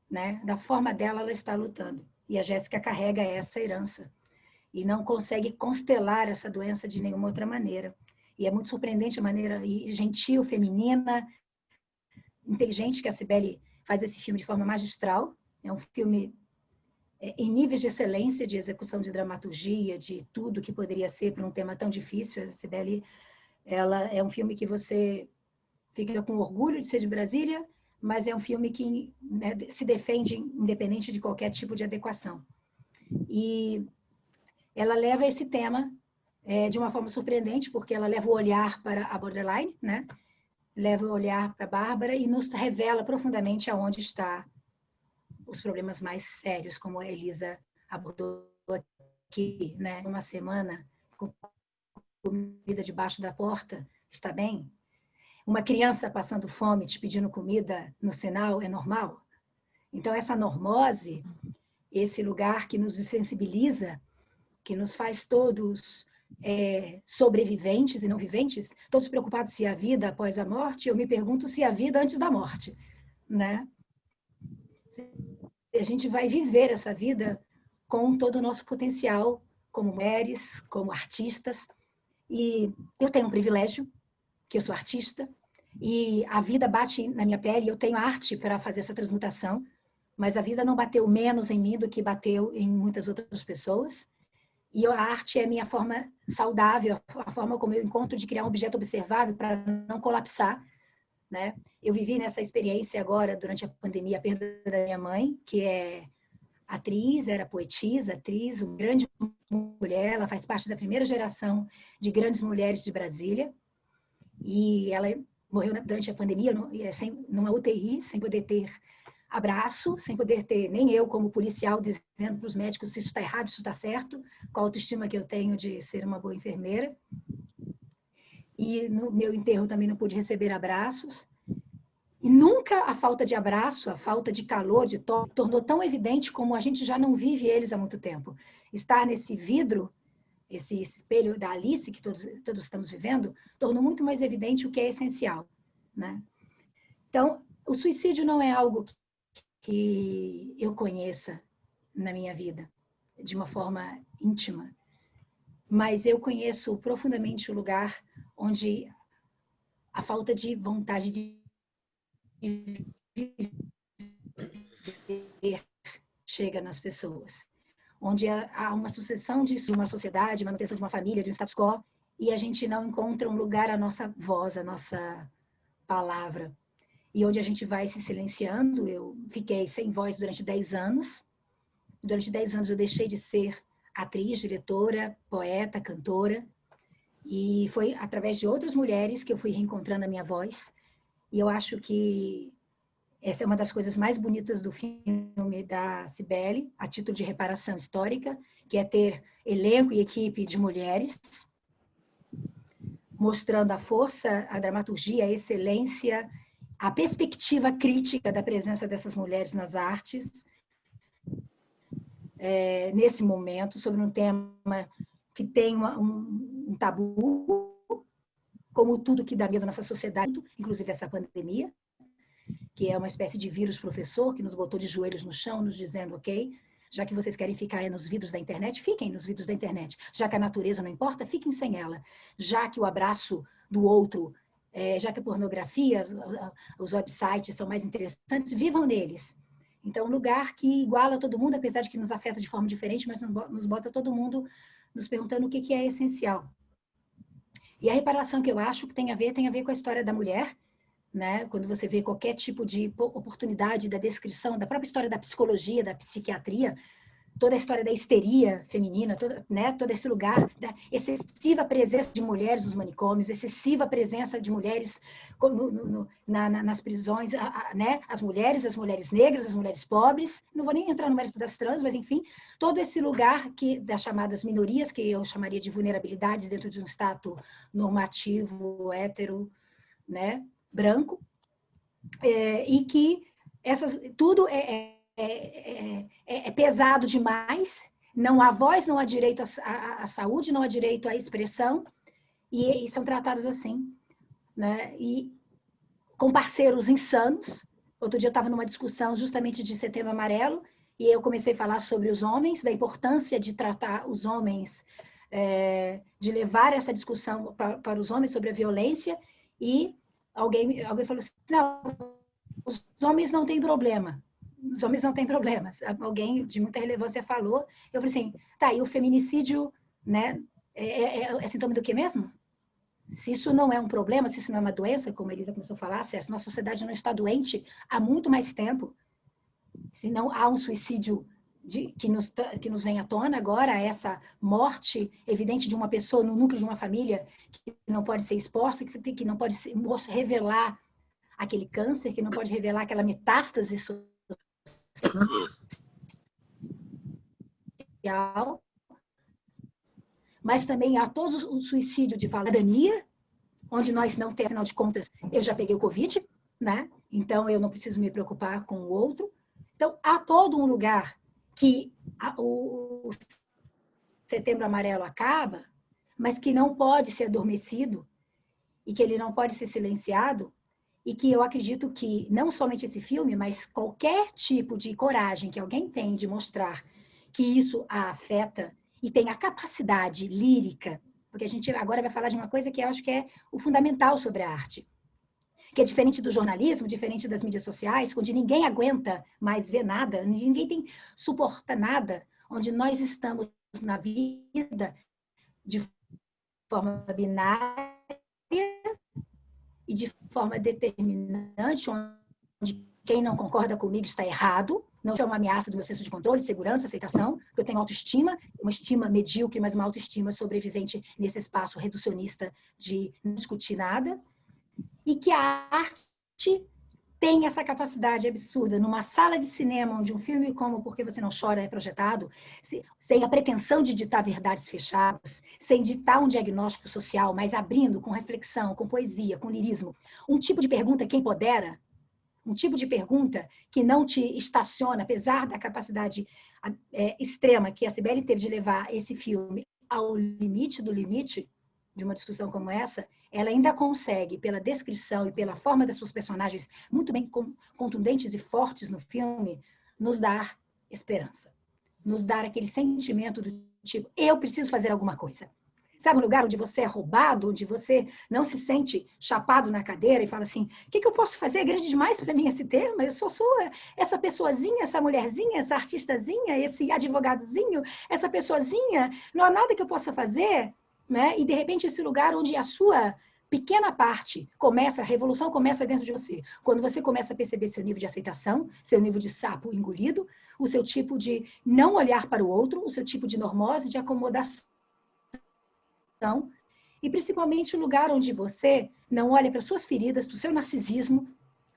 né, da forma dela, ela está lutando, e a Jéssica carrega essa herança, e não consegue constelar essa doença de nenhuma outra maneira. E é muito surpreendente a maneira gentil, feminina, inteligente que a Cibele faz esse filme de forma magistral. É um filme em níveis de excelência, de execução de dramaturgia, de tudo que poderia ser para um tema tão difícil. A Cibele, ela é um filme que você fica com orgulho de ser de Brasília, mas é um filme que, né, se defende independente de qualquer tipo de adequação. E ela leva esse tema de uma forma surpreendente, porque ela leva o olhar para a borderline, né? Leva o olhar para a Bárbara e nos revela profundamente aonde está os problemas mais sérios, como a Elisa abordou aqui, né? Uma semana com comida debaixo da porta, está bem? Uma criança passando fome, te pedindo comida no sinal, é normal? Então, essa normose, esse lugar que nos sensibiliza, que nos faz todos sobreviventes e não viventes, todos preocupados se há vida após a morte, eu me pergunto se há vida antes da morte, né? A gente vai viver essa vida com todo o nosso potencial, como mulheres, como artistas, e eu tenho um privilégio, que eu sou artista, e a vida bate na minha pele, eu tenho arte para fazer essa transmutação, mas a vida não bateu menos em mim do que bateu em muitas outras pessoas, E a arte é a minha forma saudável, a forma como eu encontro de criar um objeto observável para não colapsar, né? Eu vivi nessa experiência agora, durante a pandemia, a perda da minha mãe, que é atriz, era poetisa, atriz, uma grande mulher, ela faz parte da primeira geração de grandes mulheres de Brasília, e ela morreu durante a pandemia numa UTI, sem poder ter abraço, sem poder ter, nem eu como policial, dizendo para os médicos se isso está errado, se isso está certo, com a autoestima que eu tenho de ser uma boa enfermeira. E no meu enterro também não pude receber abraços. E nunca a falta de abraço, a falta de calor, de toque, tornou tão evidente como a gente já não vive eles há muito tempo. Estar nesse vidro, esse espelho da Alice, que todos estamos vivendo, tornou muito mais evidente o que é essencial, né? Então, o suicídio não é algo que eu conheça na minha vida, de uma forma íntima, mas eu conheço profundamente o lugar onde a falta de vontade de viver chega nas pessoas, onde há uma sucessão de uma sociedade, manutenção de uma família, de um status quo, e a gente não encontra um lugar à nossa voz, à nossa palavra, e onde a gente vai se silenciando. Eu fiquei sem voz durante 10 anos. Durante 10 anos eu deixei de ser atriz, diretora, poeta, cantora, e foi através de outras mulheres que eu fui reencontrando a minha voz. E eu acho que essa é uma das coisas mais bonitas do filme da Cibele, a título de reparação histórica, que é ter elenco e equipe de mulheres, mostrando a força, a dramaturgia, a excelência, a perspectiva crítica da presença dessas mulheres nas artes, nesse momento, sobre um tema que tem um tabu, como tudo que dá medo nessa sociedade, inclusive essa pandemia, que é uma espécie de vírus professor que nos botou de joelhos no chão, nos dizendo, ok, já que vocês querem ficar nos vidros da internet, fiquem nos vidros da internet. Já que a natureza não importa, fiquem sem ela. Já que o abraço do outro, já que a pornografia, os websites são mais interessantes, vivam neles. Então, um lugar que iguala todo mundo, apesar de que nos afeta de forma diferente, mas nos bota todo mundo nos perguntando o que é essencial. E a reparação que eu acho que tem a ver com a história da mulher, né? Quando você vê qualquer tipo de oportunidade da descrição, da própria história da psicologia, da psiquiatria, toda a história da histeria feminina, todo esse lugar da excessiva presença de mulheres nos manicômios, excessiva presença de mulheres nas prisões, né? As mulheres negras, as mulheres pobres, não vou nem entrar no mérito das trans, mas enfim, todo esse lugar das chamadas minorias, que eu chamaria de vulnerabilidades dentro de um status normativo, hétero, né? Branco, e que tudo é pesado demais, não há voz, não há direito à saúde, não há direito à expressão, e são tratadas assim, né? E com parceiros insanos. Outro dia eu estava numa discussão justamente de Setembro Amarelo, e eu comecei a falar sobre os homens, da importância de tratar os homens, de levar essa discussão para os homens sobre a violência, e alguém falou assim, não, os homens não têm problema. Os homens não têm problemas. Alguém de muita relevância falou. Eu falei assim, tá, e o feminicídio, né, é sintoma do que mesmo? Se isso não é um problema, se isso não é uma doença, como a Elisa começou a falar, se a nossa sociedade não está doente há muito mais tempo, se não há um suicídio que nos vem à tona agora, essa morte evidente de uma pessoa no núcleo de uma família que não pode ser exposta, que não pode revelar aquele câncer, que não pode revelar aquela metástase social, mas também há todo o suicídio de cidadania, onde nós não temos, afinal de contas, eu já peguei o Covid, né? Então eu não preciso me preocupar com o outro. Então há todo um lugar que o Setembro Amarelo acaba, mas que não pode ser adormecido e que ele não pode ser silenciado, e que eu acredito que não somente esse filme, mas qualquer tipo de coragem que alguém tem de mostrar que isso a afeta e tem a capacidade lírica, porque a gente agora vai falar de uma coisa que eu acho que é o fundamental sobre a arte, que é diferente do jornalismo, diferente das mídias sociais, onde ninguém aguenta mais ver nada, suporta nada, onde nós estamos na vida de forma binária e de forma determinante, onde quem não concorda comigo está errado, não é uma ameaça do meu senso de controle, segurança, aceitação, que eu tenho autoestima, uma estima medíocre, mas uma autoestima sobrevivente nesse espaço reducionista de não discutir nada, e que a arte tem essa capacidade absurda, numa sala de cinema, onde um filme como Por que Você Não Chora é projetado, sem a pretensão de ditar verdades fechadas, sem ditar um diagnóstico social, mas abrindo com reflexão, com poesia, com lirismo, um tipo de pergunta que empodera, um tipo de pergunta que não te estaciona, apesar da capacidade extrema que a Cibele teve de levar esse filme ao limite do limite de uma discussão como essa, ela ainda consegue, pela descrição e pela forma das suas personagens muito bem contundentes e fortes no filme, nos dar esperança, nos dar aquele sentimento do tipo, eu preciso fazer alguma coisa. Sabe um lugar onde você é roubado, onde você não se sente chapado na cadeira e fala assim, o que eu posso fazer? É grande demais para mim esse tema? Eu sou essa pessoazinha, essa mulherzinha, essa artistazinha, esse advogadozinho, essa pessoazinha, não há nada que eu possa fazer, né? E, de repente, esse lugar onde a sua pequena parte começa, a revolução começa dentro de você. Quando você começa a perceber seu nível de aceitação, seu nível de sapo engolido, o seu tipo de não olhar para o outro, o seu tipo de normose, de acomodação, e principalmente o lugar onde você não olha para suas feridas, para o seu narcisismo,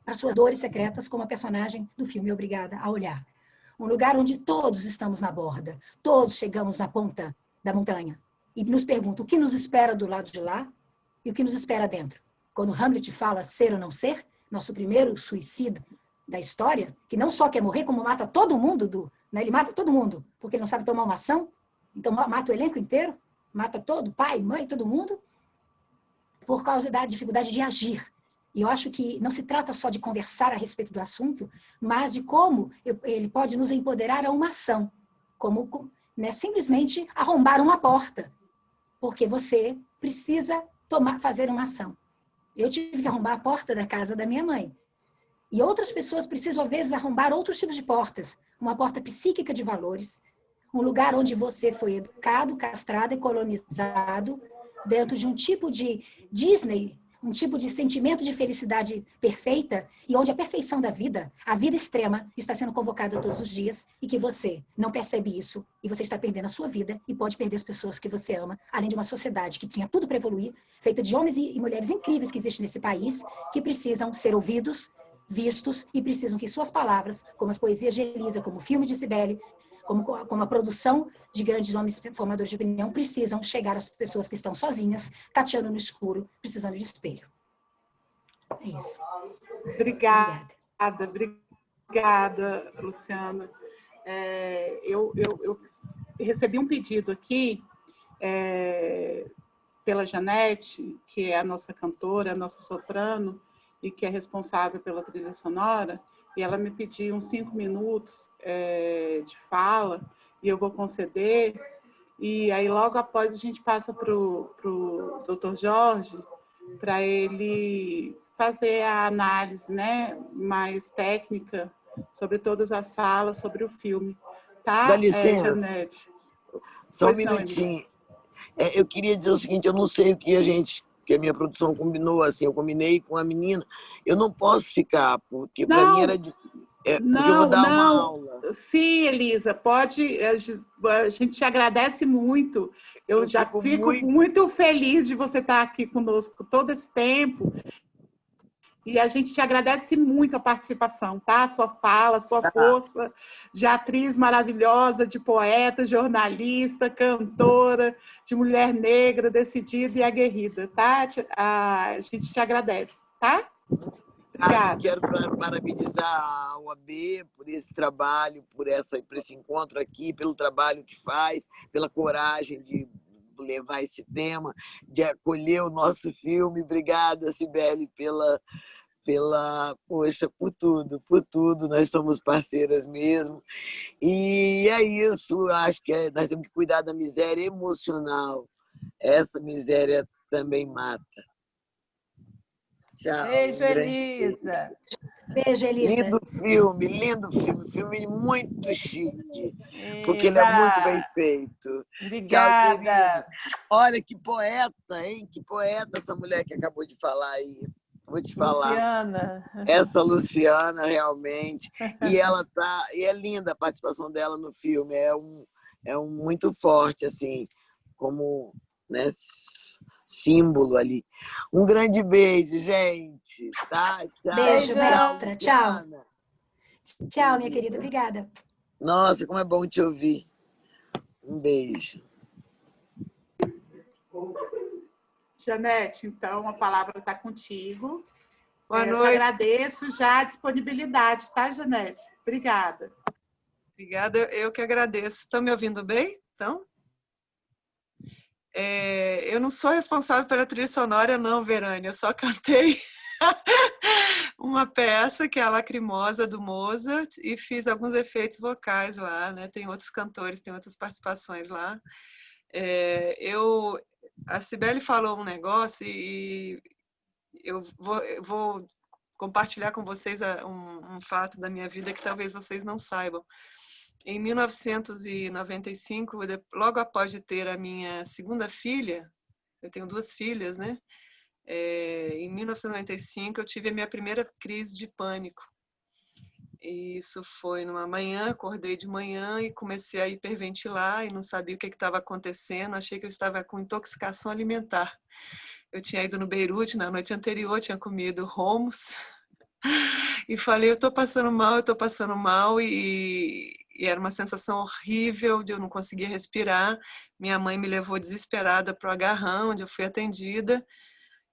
para suas dores secretas, como a personagem do filme é obrigada a olhar. Um lugar onde todos estamos na borda, todos chegamos na ponta da montanha e nos perguntam o que nos espera do lado de lá e o que nos espera dentro. Quando Hamlet fala ser ou não ser, nosso primeiro suicida da história, que não só quer morrer, como mata todo mundo, né? Ele mata todo mundo, porque ele não sabe tomar uma ação, então mata o elenco inteiro, mata todo, pai, mãe, todo mundo, por causa da dificuldade de agir. E eu acho que não se trata só de conversar a respeito do assunto, mas de como ele pode nos empoderar a uma ação, como, né, simplesmente arrombar uma porta, porque você precisa fazer uma ação. Eu tive que arrombar a porta da casa da minha mãe. E outras pessoas precisam, às vezes, arrombar outros tipos de portas. Uma porta psíquica de valores, um lugar onde você foi educado, castrado e colonizado dentro de um tipo de Disney, um tipo de sentimento de felicidade perfeita e onde a perfeição da vida, a vida extrema, está sendo convocada todos os dias e que você não percebe isso e você está perdendo a sua vida e pode perder as pessoas que você ama, além de uma sociedade que tinha tudo para evoluir, feita de homens e mulheres incríveis que existem nesse país, que precisam ser ouvidos, vistos e precisam que suas palavras, como as poesias de Elisa, como o filme de Cibele, como a produção de grandes homens formadores de opinião, precisam chegar às pessoas que estão sozinhas, tateando no escuro, precisando de espelho. É isso. Obrigada, Luciana. Eu recebi um pedido aqui pela Janete, que é a nossa cantora, a nossa soprano, e que é responsável pela trilha sonora, e ela me pediu uns 5 minutos de fala, e eu vou conceder, e aí logo após a gente passa para o Dr. Jorge, para ele fazer a análise, né, mais técnica sobre todas as falas, sobre o filme. Tá, Dá licença, Janete? só um minutinho. Eu queria dizer o seguinte, eu não sei o que que a minha produção combinou, assim, eu combinei com a menina, eu não posso ficar, porque para mim era porque eu vou dar uma aula. Sim, Elisa, pode, a gente te agradece muito, eu já fico muito feliz de você estar aqui conosco todo esse tempo, e a gente te agradece muito a participação, tá? Sua fala, sua força de atriz maravilhosa, de poeta, jornalista, cantora, de mulher negra, decidida e aguerrida, tá? A gente te agradece, tá? Obrigada. Quero parabenizar a OAB por esse trabalho, por esse encontro aqui, pelo trabalho que faz, pela coragem de levar esse tema, de acolher o nosso filme. Obrigada, Cibele, poxa, por tudo. Nós somos parceiras mesmo. E é isso, acho que nós temos que cuidar da miséria emocional. Essa miséria também mata. Tchau. Beijo, Elisa. Beijo, Elisa. Lindo filme muito chique, porque ele é muito bem feito. Tchau, querido. Olha que poeta, hein? Que poeta essa mulher que acabou de falar aí. Vou te falar. Luciana. Essa Luciana, realmente. E é linda a participação dela no filme. É um muito forte, assim, como, né, símbolo ali. Um grande beijo, gente. Tá? Tchau. Beijo, mestra. Tchau. Luciana. Tchau, minha querida. Obrigada. Nossa, como é bom te ouvir. Um beijo. Janete, então, a palavra está contigo. Boa Eu noite. te agradeço já a disponibilidade, tá, Janete? Obrigada. Obrigada, eu que agradeço. Estão me ouvindo bem? Então? Eu não sou responsável pela trilha sonora, não, Verânia. Eu só cantei uma peça que é a Lacrimosa, do Mozart, e fiz alguns efeitos vocais lá, né? Tem outros cantores, tem outras participações lá. A Cibele falou um negócio e eu vou compartilhar com vocês um fato da minha vida que talvez vocês não saibam. Em 1995, logo após de ter a minha segunda filha, eu tenho 2 filhas, né? Em 1995, eu tive a minha primeira crise de pânico. E isso foi numa manhã, acordei de manhã e comecei a hiperventilar e não sabia o que estava acontecendo, achei que eu estava com intoxicação alimentar. Eu tinha ido no Beirute na noite anterior, tinha comido hummus e falei, eu estou passando mal, e era uma sensação horrível de eu não conseguir respirar. Minha mãe me levou desesperada para o agarrão, onde eu fui atendida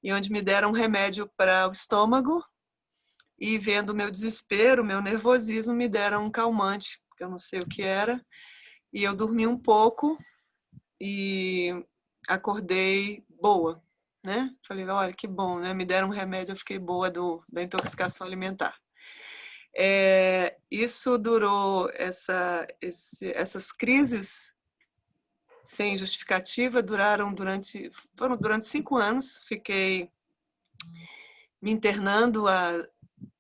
e onde me deram um remédio para o estômago e, vendo o meu desespero, o meu nervosismo, me deram um calmante, que eu não sei o que era, e eu dormi um pouco e acordei boa, né? Falei, olha, que bom, né? Me deram um remédio, eu fiquei boa da intoxicação alimentar. Isso durou, essas crises sem justificativa foram durante 5 anos. Fiquei me internando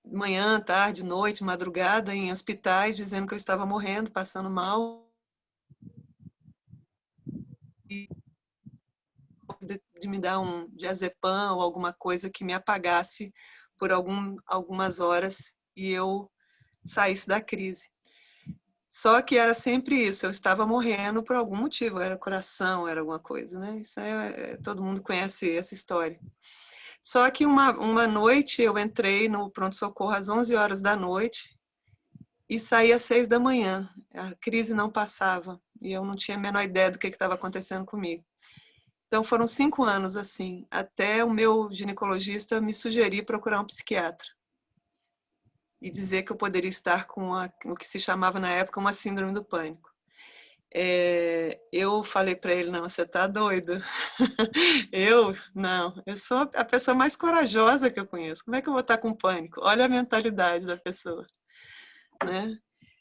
manhã, tarde, noite, madrugada em hospitais, dizendo que eu estava morrendo, passando mal. E de me dar um diazepam ou alguma coisa que me apagasse por algumas horas e eu saísse da crise. Só que era sempre isso, eu estava morrendo por algum motivo, era coração, era alguma coisa, né? Isso todo mundo conhece essa história. Só que uma noite eu entrei no pronto-socorro às 11 horas da noite e saí às 6 da manhã. A crise não passava e eu não tinha a menor ideia do que estava acontecendo comigo. Então foram 5 anos assim, até o meu ginecologista me sugerir procurar um psiquiatra e dizer que eu poderia estar com o que se chamava na época uma síndrome do pânico. Eu falei para ele, não, você está doido. Eu sou a pessoa mais corajosa que eu conheço. Como é que eu vou estar com pânico? Olha a mentalidade da pessoa, né?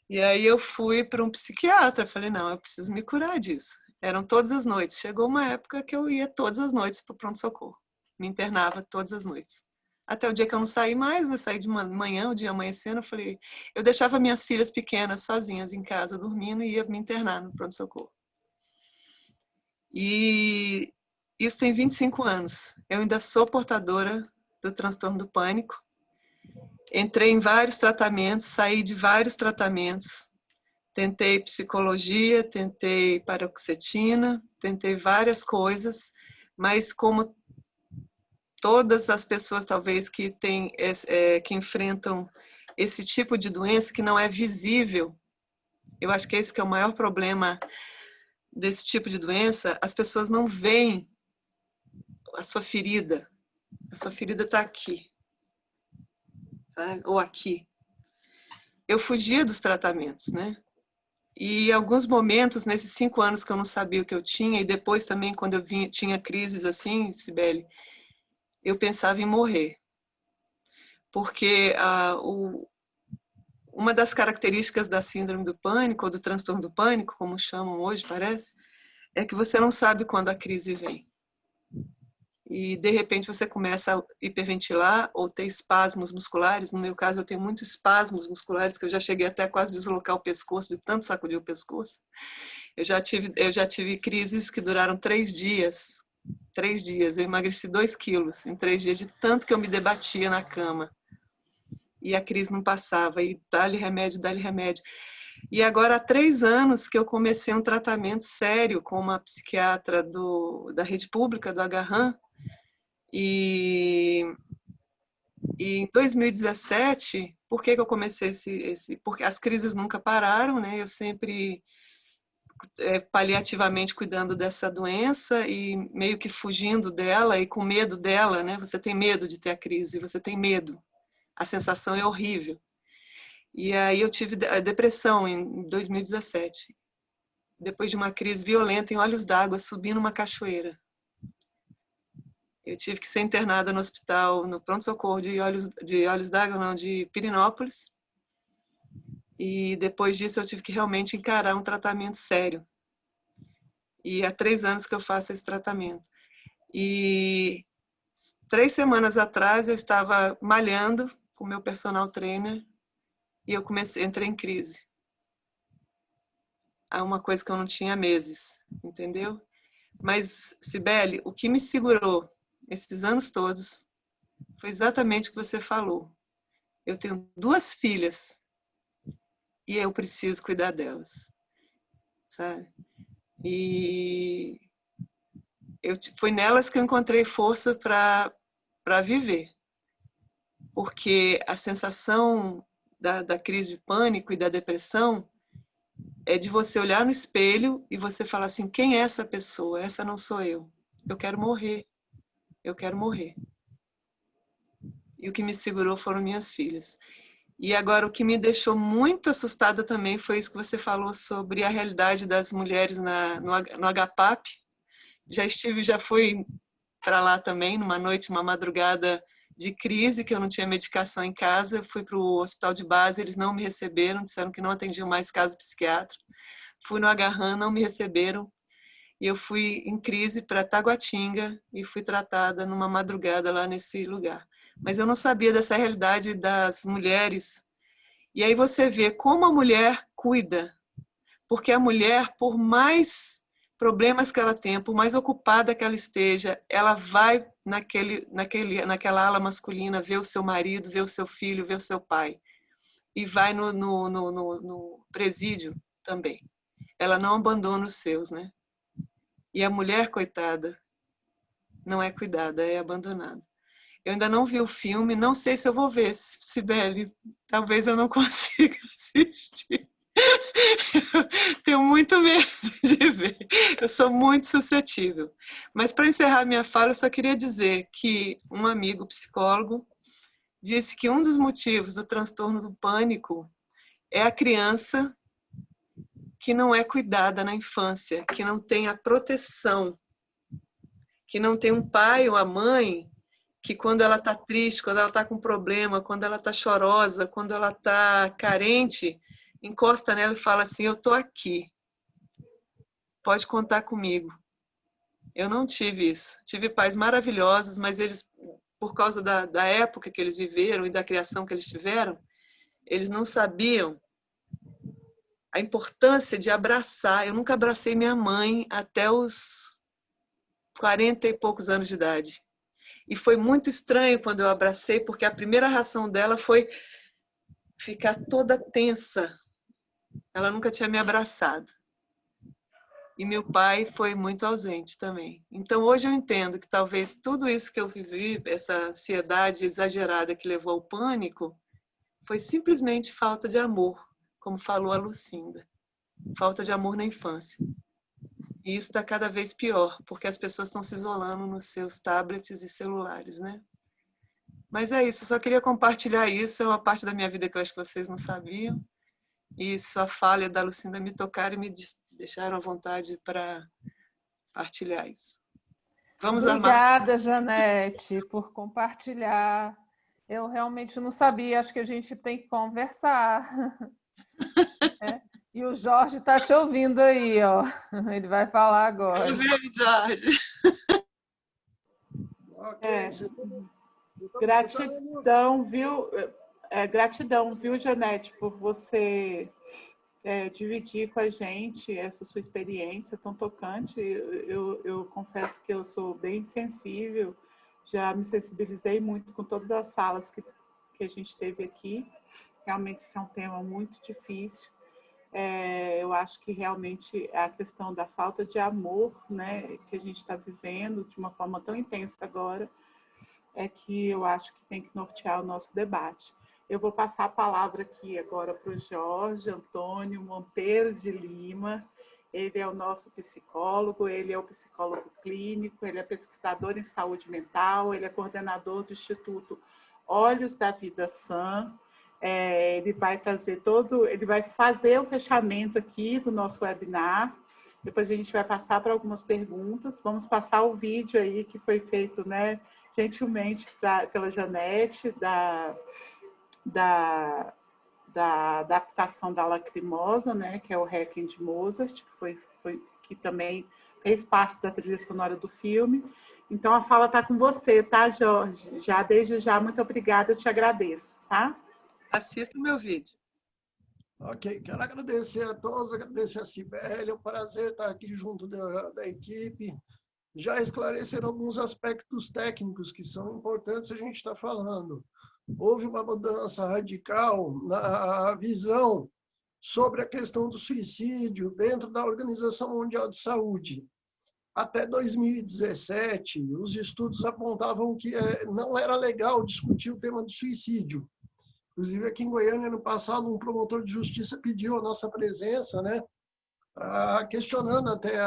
E aí eu fui para um psiquiatra, falei, não, eu preciso me curar disso. Eram todas as noites. Chegou uma época que eu ia todas as noites para o pronto-socorro. Me internava todas as noites. Até o dia que eu não saí mais, né? Saí de manhã, o dia amanhecendo, eu deixava minhas filhas pequenas sozinhas em casa, dormindo, e ia me internar no pronto-socorro. E isso tem 25 anos. Eu ainda sou portadora do transtorno do pânico. Entrei em vários tratamentos, saí de vários tratamentos. Tentei psicologia, tentei paroxetina, tentei várias coisas, mas como todas as pessoas talvez que enfrentam esse tipo de doença que não é visível, eu acho que esse que é o maior problema desse tipo de doença, as pessoas não veem a sua ferida está aqui, tá? Ou aqui. Eu fugia dos tratamentos, né? E em alguns momentos, nesses 5 anos que eu não sabia o que eu tinha, e depois também quando eu tinha crises assim, Cibele, eu pensava em morrer. Porque uma das características da síndrome do pânico, ou do transtorno do pânico, como chamam hoje, parece, é que você não sabe quando a crise vem. e de repente você começa a hiperventilar ou ter espasmos musculares. No meu caso, eu tenho muitos espasmos musculares, que eu já cheguei até quase deslocar o pescoço, de tanto sacudir o pescoço. Eu já tive crises que duraram 3 dias. 3 dias. Eu emagreci 2 quilos em 3 dias, de tanto que eu me debatia na cama. E a crise não passava, e dá-lhe remédio, dá-lhe remédio. E agora há 3 anos que eu comecei um tratamento sério com uma psiquiatra da rede pública, do Agarran, e em 2017, por que eu comecei porque as crises nunca pararam, né? Eu sempre paliativamente cuidando dessa doença e meio que fugindo dela e com medo dela, né? Você tem medo de ter a crise, você tem medo. A sensação é horrível. E aí eu tive a depressão em 2017, depois de uma crise violenta em Olhos d'Água, subi numa cachoeira. Eu tive que ser internada no hospital, no pronto-socorro de Olhos d'Água, não, de Pirenópolis. E depois disso eu tive que realmente encarar um tratamento sério. E há 3 anos que eu faço esse tratamento. E 3 semanas atrás eu estava malhando com o meu personal trainer e eu entrei em crise. É uma coisa que eu não tinha há meses, entendeu? Mas, Cibele, o que me segurou esses anos todos foi exatamente o que você falou. Eu tenho 2 filhas e eu preciso cuidar delas, sabe? E foi nelas que eu encontrei força para viver. Porque a sensação da crise de pânico e da depressão é de você olhar no espelho e você falar assim, quem é essa pessoa? Essa não sou eu. Eu quero morrer. Eu quero morrer. E o que me segurou foram minhas filhas. E agora o que me deixou muito assustada também foi isso que você falou sobre a realidade das mulheres no HPAP. Já fui para lá também, numa noite, uma madrugada de crise, que eu não tinha medicação em casa. Eu fui para o hospital de base, eles não me receberam, disseram que não atendiam mais caso psiquiátrico. Fui no Agarran, não me receberam. E eu fui em crise para Taguatinga e fui tratada numa madrugada lá nesse lugar. Mas eu não sabia dessa realidade das mulheres. E aí você vê como a mulher cuida. Porque a mulher, por mais problemas que ela tenha, por mais ocupada que ela esteja, ela vai naquela ala masculina ver o seu marido, ver o seu filho, ver o seu pai. E vai no presídio também. Ela não abandona os seus, né? E a mulher, coitada, não é cuidada, é abandonada. Eu ainda não vi o filme, não sei se eu vou ver, Cibele. Talvez eu não consiga assistir. Eu tenho muito medo de ver. Eu sou muito suscetível. Mas para encerrar minha fala, eu só queria dizer que um amigo psicólogo disse que um dos motivos do transtorno do pânico é a criança que não é cuidada na infância, que não tem a proteção, que não tem um pai ou a mãe que quando ela está triste, quando ela está com problema, quando ela está chorosa, quando ela está carente, encosta nela e fala assim, eu estou aqui, pode contar comigo. Eu não tive isso. Tive pais maravilhosos, mas eles, por causa da época que eles viveram e da criação que eles tiveram, eles não sabiam a importância de abraçar. Eu nunca abracei minha mãe até os 40 e poucos anos de idade. E foi muito estranho quando eu abracei, porque a primeira reação dela foi ficar toda tensa. Ela nunca tinha me abraçado. E meu pai foi muito ausente também. Então hoje eu entendo que talvez tudo isso que eu vivi, essa ansiedade exagerada que levou ao pânico, foi simplesmente falta de amor, como falou a Lucinda. Falta de amor na infância. E isso está cada vez pior, porque as pessoas estão se isolando nos seus tablets e celulares, né? Mas é isso, eu só queria compartilhar isso, é uma parte da minha vida que eu acho que vocês não sabiam. E sua fala da Lucinda me tocaram e me deixaram à vontade para partilhar isso. Vamos lá. Obrigada, Janete, por compartilhar. Eu realmente não sabia, acho que a gente tem que conversar. É. E o Jorge está te ouvindo aí, ó. Ele vai falar agora. É verdade. É, gratidão, viu? Gratidão, viu, Janete, por você dividir com a gente essa sua experiência tão tocante. Eu confesso que eu sou bem sensível, já me sensibilizei muito com todas as falas que a gente teve aqui. Realmente isso é um tema muito difícil. Eu acho que realmente a questão da falta de amor, né, que a gente está vivendo de uma forma tão intensa agora, é que eu acho que tem que nortear o nosso debate. Eu vou passar a palavra aqui agora para o Jorge Antônio Monteiro de Lima. Ele é o nosso psicólogo, ele é o psicólogo clínico, ele é pesquisador em saúde mental, ele é coordenador do Instituto Olhos da Vida Sã. Ele vai fazer o fechamento aqui do nosso webinar. Depois a gente vai passar para algumas perguntas. Vamos passar o vídeo aí que foi feito, né, gentilmente pela Janete, da adaptação da Lacrimosa, né, que é o Requiem de Mozart, que também fez parte da trilha sonora do filme. Então, a fala está com você, tá, Jorge? Desde já, muito obrigada, eu te agradeço, tá? Assista o meu vídeo. Ok, quero agradecer a todos, agradecer a Cibele, é um prazer estar aqui junto da equipe, já esclarecer alguns aspectos técnicos que são importantes a gente estar falando. Houve uma mudança radical na visão sobre a questão do suicídio dentro da Organização Mundial de Saúde. Até 2017, os estudos apontavam que não era legal discutir o tema do suicídio. Inclusive, aqui em Goiânia, ano passado, um promotor de justiça pediu a nossa presença, né, questionando até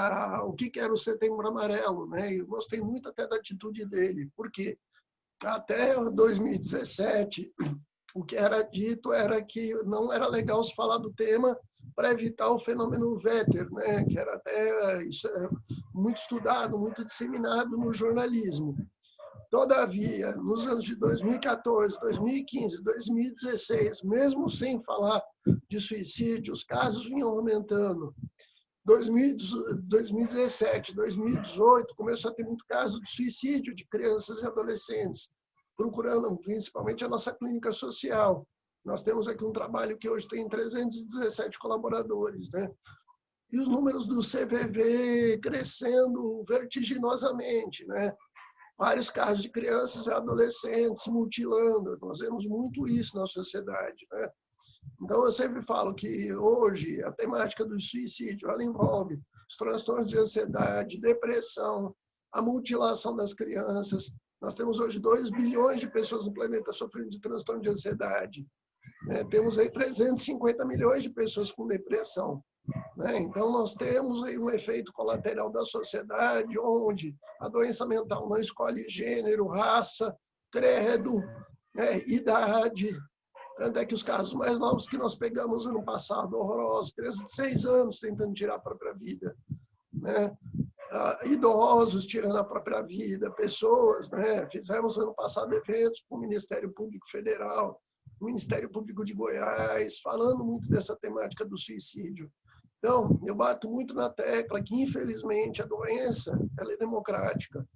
o que era o Setembro Amarelo, né, e eu gostei muito até da atitude dele. Por quê? Até 2017, o que era dito era que não era legal se falar do tema para evitar o fenômeno Vetter, né, que era até muito estudado, muito disseminado no jornalismo. Todavia, nos anos de 2014, 2015, 2016, mesmo sem falar de suicídio, os casos vinham aumentando. 2017, 2018, começou a ter muito caso de suicídio de crianças e adolescentes, procurando principalmente a nossa clínica social. Nós temos aqui um trabalho que hoje tem 317 colaboradores, né? E os números do CVV crescendo vertiginosamente, né? Vários casos de crianças e adolescentes se mutilando. Nós vemos muito isso na sociedade, né? Então, eu sempre falo que hoje a temática do suicídio ela envolve os transtornos de ansiedade, depressão, a mutilação das crianças. Nós temos hoje 2 bilhões de pessoas no planeta sofrendo de transtorno de ansiedade. Temos aí 350 milhões de pessoas com depressão. Então, nós temos aí um efeito colateral da sociedade, onde a doença mental não escolhe gênero, raça, credo, idade. Tanto é que os casos mais novos que nós pegamos no passado, horrorosos, crianças de 6 anos tentando tirar a própria vida, né? Idosos tirando a própria vida, pessoas, né? Fizemos ano passado eventos com o Ministério Público Federal, o Ministério Público de Goiás, falando muito dessa temática do suicídio. Então, eu bato muito na tecla que, infelizmente, a doença ela é democrática.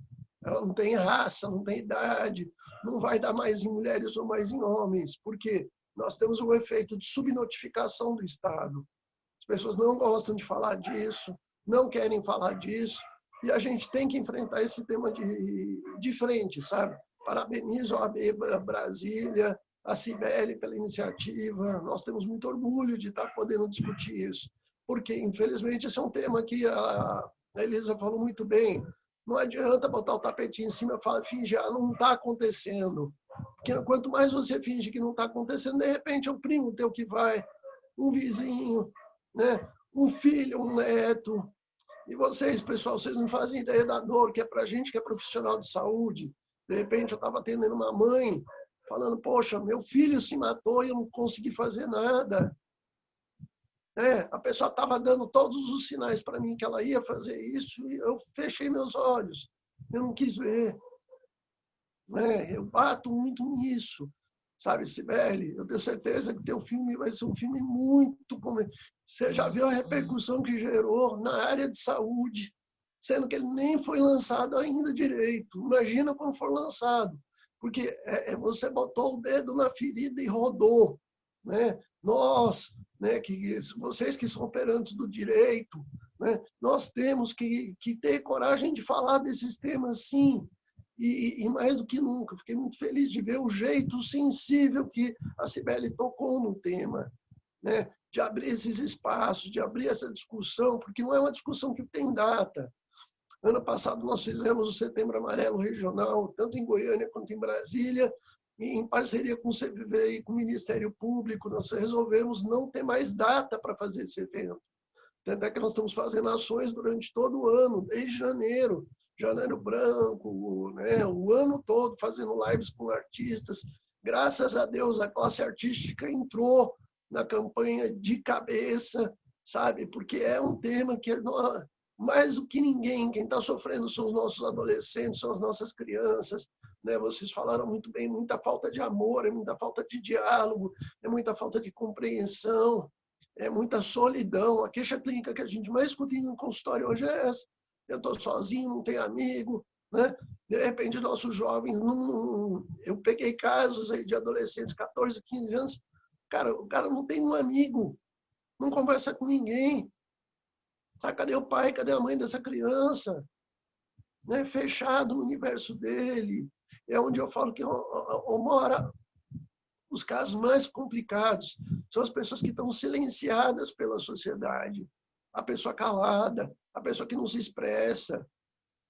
Ela não tem raça, não tem idade, não vai dar mais em mulheres ou mais em homens, porque nós temos um efeito de subnotificação do Estado. As pessoas não gostam de falar disso, não querem falar disso, e a gente tem que enfrentar esse tema de frente, sabe? Parabenizo a OAB Brasília, a Cibele pela iniciativa, nós temos muito orgulho de estar podendo discutir isso, porque, infelizmente, esse é um tema que a Elisa falou muito bem. Não adianta botar o tapetinho em cima e fingir, não está acontecendo. Porque quanto mais você finge que não está acontecendo, de repente é um primo teu que vai, um vizinho, né? Um filho, um neto. E vocês, pessoal, vocês não fazem ideia da dor que é para a gente que é profissional de saúde. De repente eu estava atendendo uma mãe falando, poxa, meu filho se matou e eu não consegui fazer nada. A pessoa estava dando todos os sinais para mim que ela ia fazer isso e eu fechei meus olhos. Eu não quis ver. Eu bato muito nisso. Sabe, Cibele, eu tenho certeza que teu filme vai ser um filme muito... Você já viu a repercussão que gerou na área de saúde, sendo que ele nem foi lançado ainda direito. Imagina quando for lançado, porque você botou o dedo na ferida e rodou, né? Nós, né, vocês que são operantes do direito, né, nós temos que ter coragem de falar desses temas, sim. E mais do que nunca, fiquei muito feliz de ver o jeito sensível que a Cibele tocou no tema, né? De abrir esses espaços, de abrir essa discussão, porque não é uma discussão que tem data. Ano passado nós fizemos o Setembro Amarelo Regional, tanto em Goiânia quanto em Brasília, e em parceria com o CVV e com o Ministério Público, nós resolvemos não ter mais data para fazer esse evento. Tanto é que nós estamos fazendo ações durante todo o ano, desde janeiro branco, né? O ano todo, fazendo lives com artistas. Graças a Deus, a classe artística entrou na campanha de cabeça, sabe? Porque é um tema que, mais do que ninguém, quem está sofrendo são os nossos adolescentes, são as nossas crianças, né? Vocês falaram muito bem, muita falta de amor, é muita falta de diálogo, é muita falta de compreensão, é muita solidão. A queixa clínica que a gente mais escuta no consultório hoje é essa. Eu estou sozinho, não tenho amigo, né? De repente, nossos jovens... Eu peguei casos aí de adolescentes, 14, 15 anos, o cara não tem um amigo, não conversa com ninguém. Sabe, cadê o pai, cadê a mãe dessa criança? Né? Fechado no universo dele. É onde eu falo que mora os casos mais complicados. São as pessoas que estão silenciadas pela sociedade. A pessoa calada, a pessoa que não se expressa.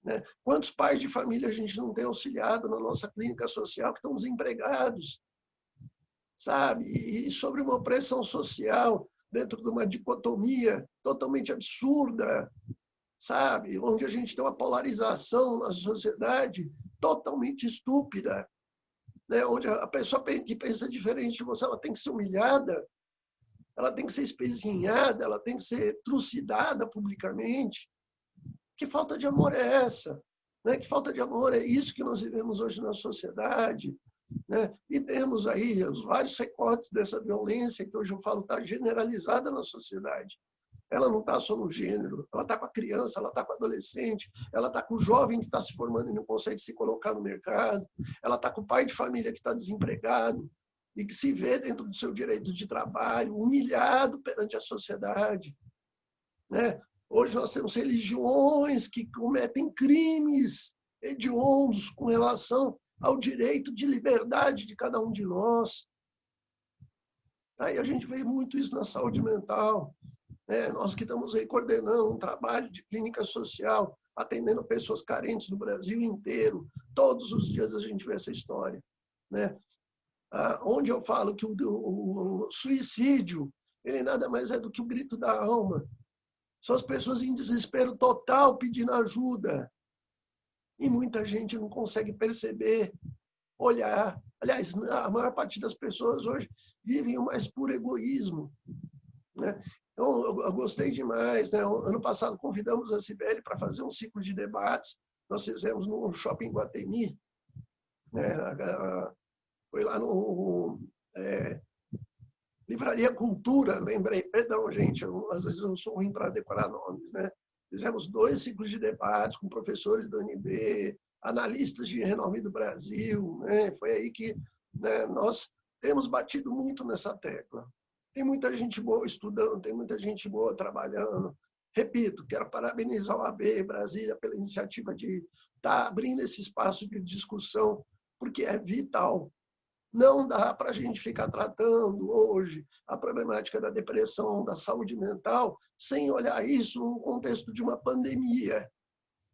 Né? Quantos pais de família a gente não tem auxiliado na nossa clínica social que estão desempregados? Sabe? E sobre uma opressão social dentro de uma dicotomia totalmente absurda, sabe? Onde a gente tem uma polarização na sociedade totalmente estúpida, né? Onde a pessoa que pensa diferente de você, ela tem que ser humilhada, ela tem que ser espezinhada, ela tem que ser trucidada publicamente. Que falta de amor é essa? Né? Que falta de amor é isso que nós vivemos hoje na sociedade? Né? E temos aí os vários recortes dessa violência que hoje eu falo está generalizada na sociedade. Ela não está só no gênero, ela está com a criança, ela está com o adolescente, ela está com o jovem que está se formando e não consegue se colocar no mercado, ela está com o pai de família que está desempregado e que se vê dentro do seu direito de trabalho, humilhado perante a sociedade. Né? Hoje nós temos religiões que cometem crimes hediondos com relação ao direito de liberdade de cada um de nós. Aí a gente vê muito isso na saúde mental. Nós que estamos aí coordenando um trabalho de clínica social, atendendo pessoas carentes do Brasil inteiro. Todos os dias a gente vê essa história. Né? Onde eu falo que o suicídio, ele nada mais é do que o grito da alma. São as pessoas em desespero total pedindo ajuda. E muita gente não consegue perceber, olhar. Aliás, a maior parte das pessoas hoje vivem o mais puro egoísmo. Né? Então, eu gostei demais. Né? Ano passado, convidamos a Cibele para fazer um ciclo de debates. Nós fizemos no Shopping Guatemi. Né? Foi lá no Livraria Cultura, lembrei. Perdão, gente, às vezes eu sou ruim para decorar nomes. Né? Fizemos 2 ciclos de debates com professores da UNB, analistas de renome do Brasil. Né? Foi aí que, né, nós temos batido muito nessa tecla. Tem muita gente boa estudando, tem muita gente boa trabalhando. Repito, quero parabenizar a OAB Brasília pela iniciativa de estar abrindo esse espaço de discussão, porque é vital. Não dá para a gente ficar tratando hoje a problemática da depressão, da saúde mental, sem olhar isso no contexto de uma pandemia.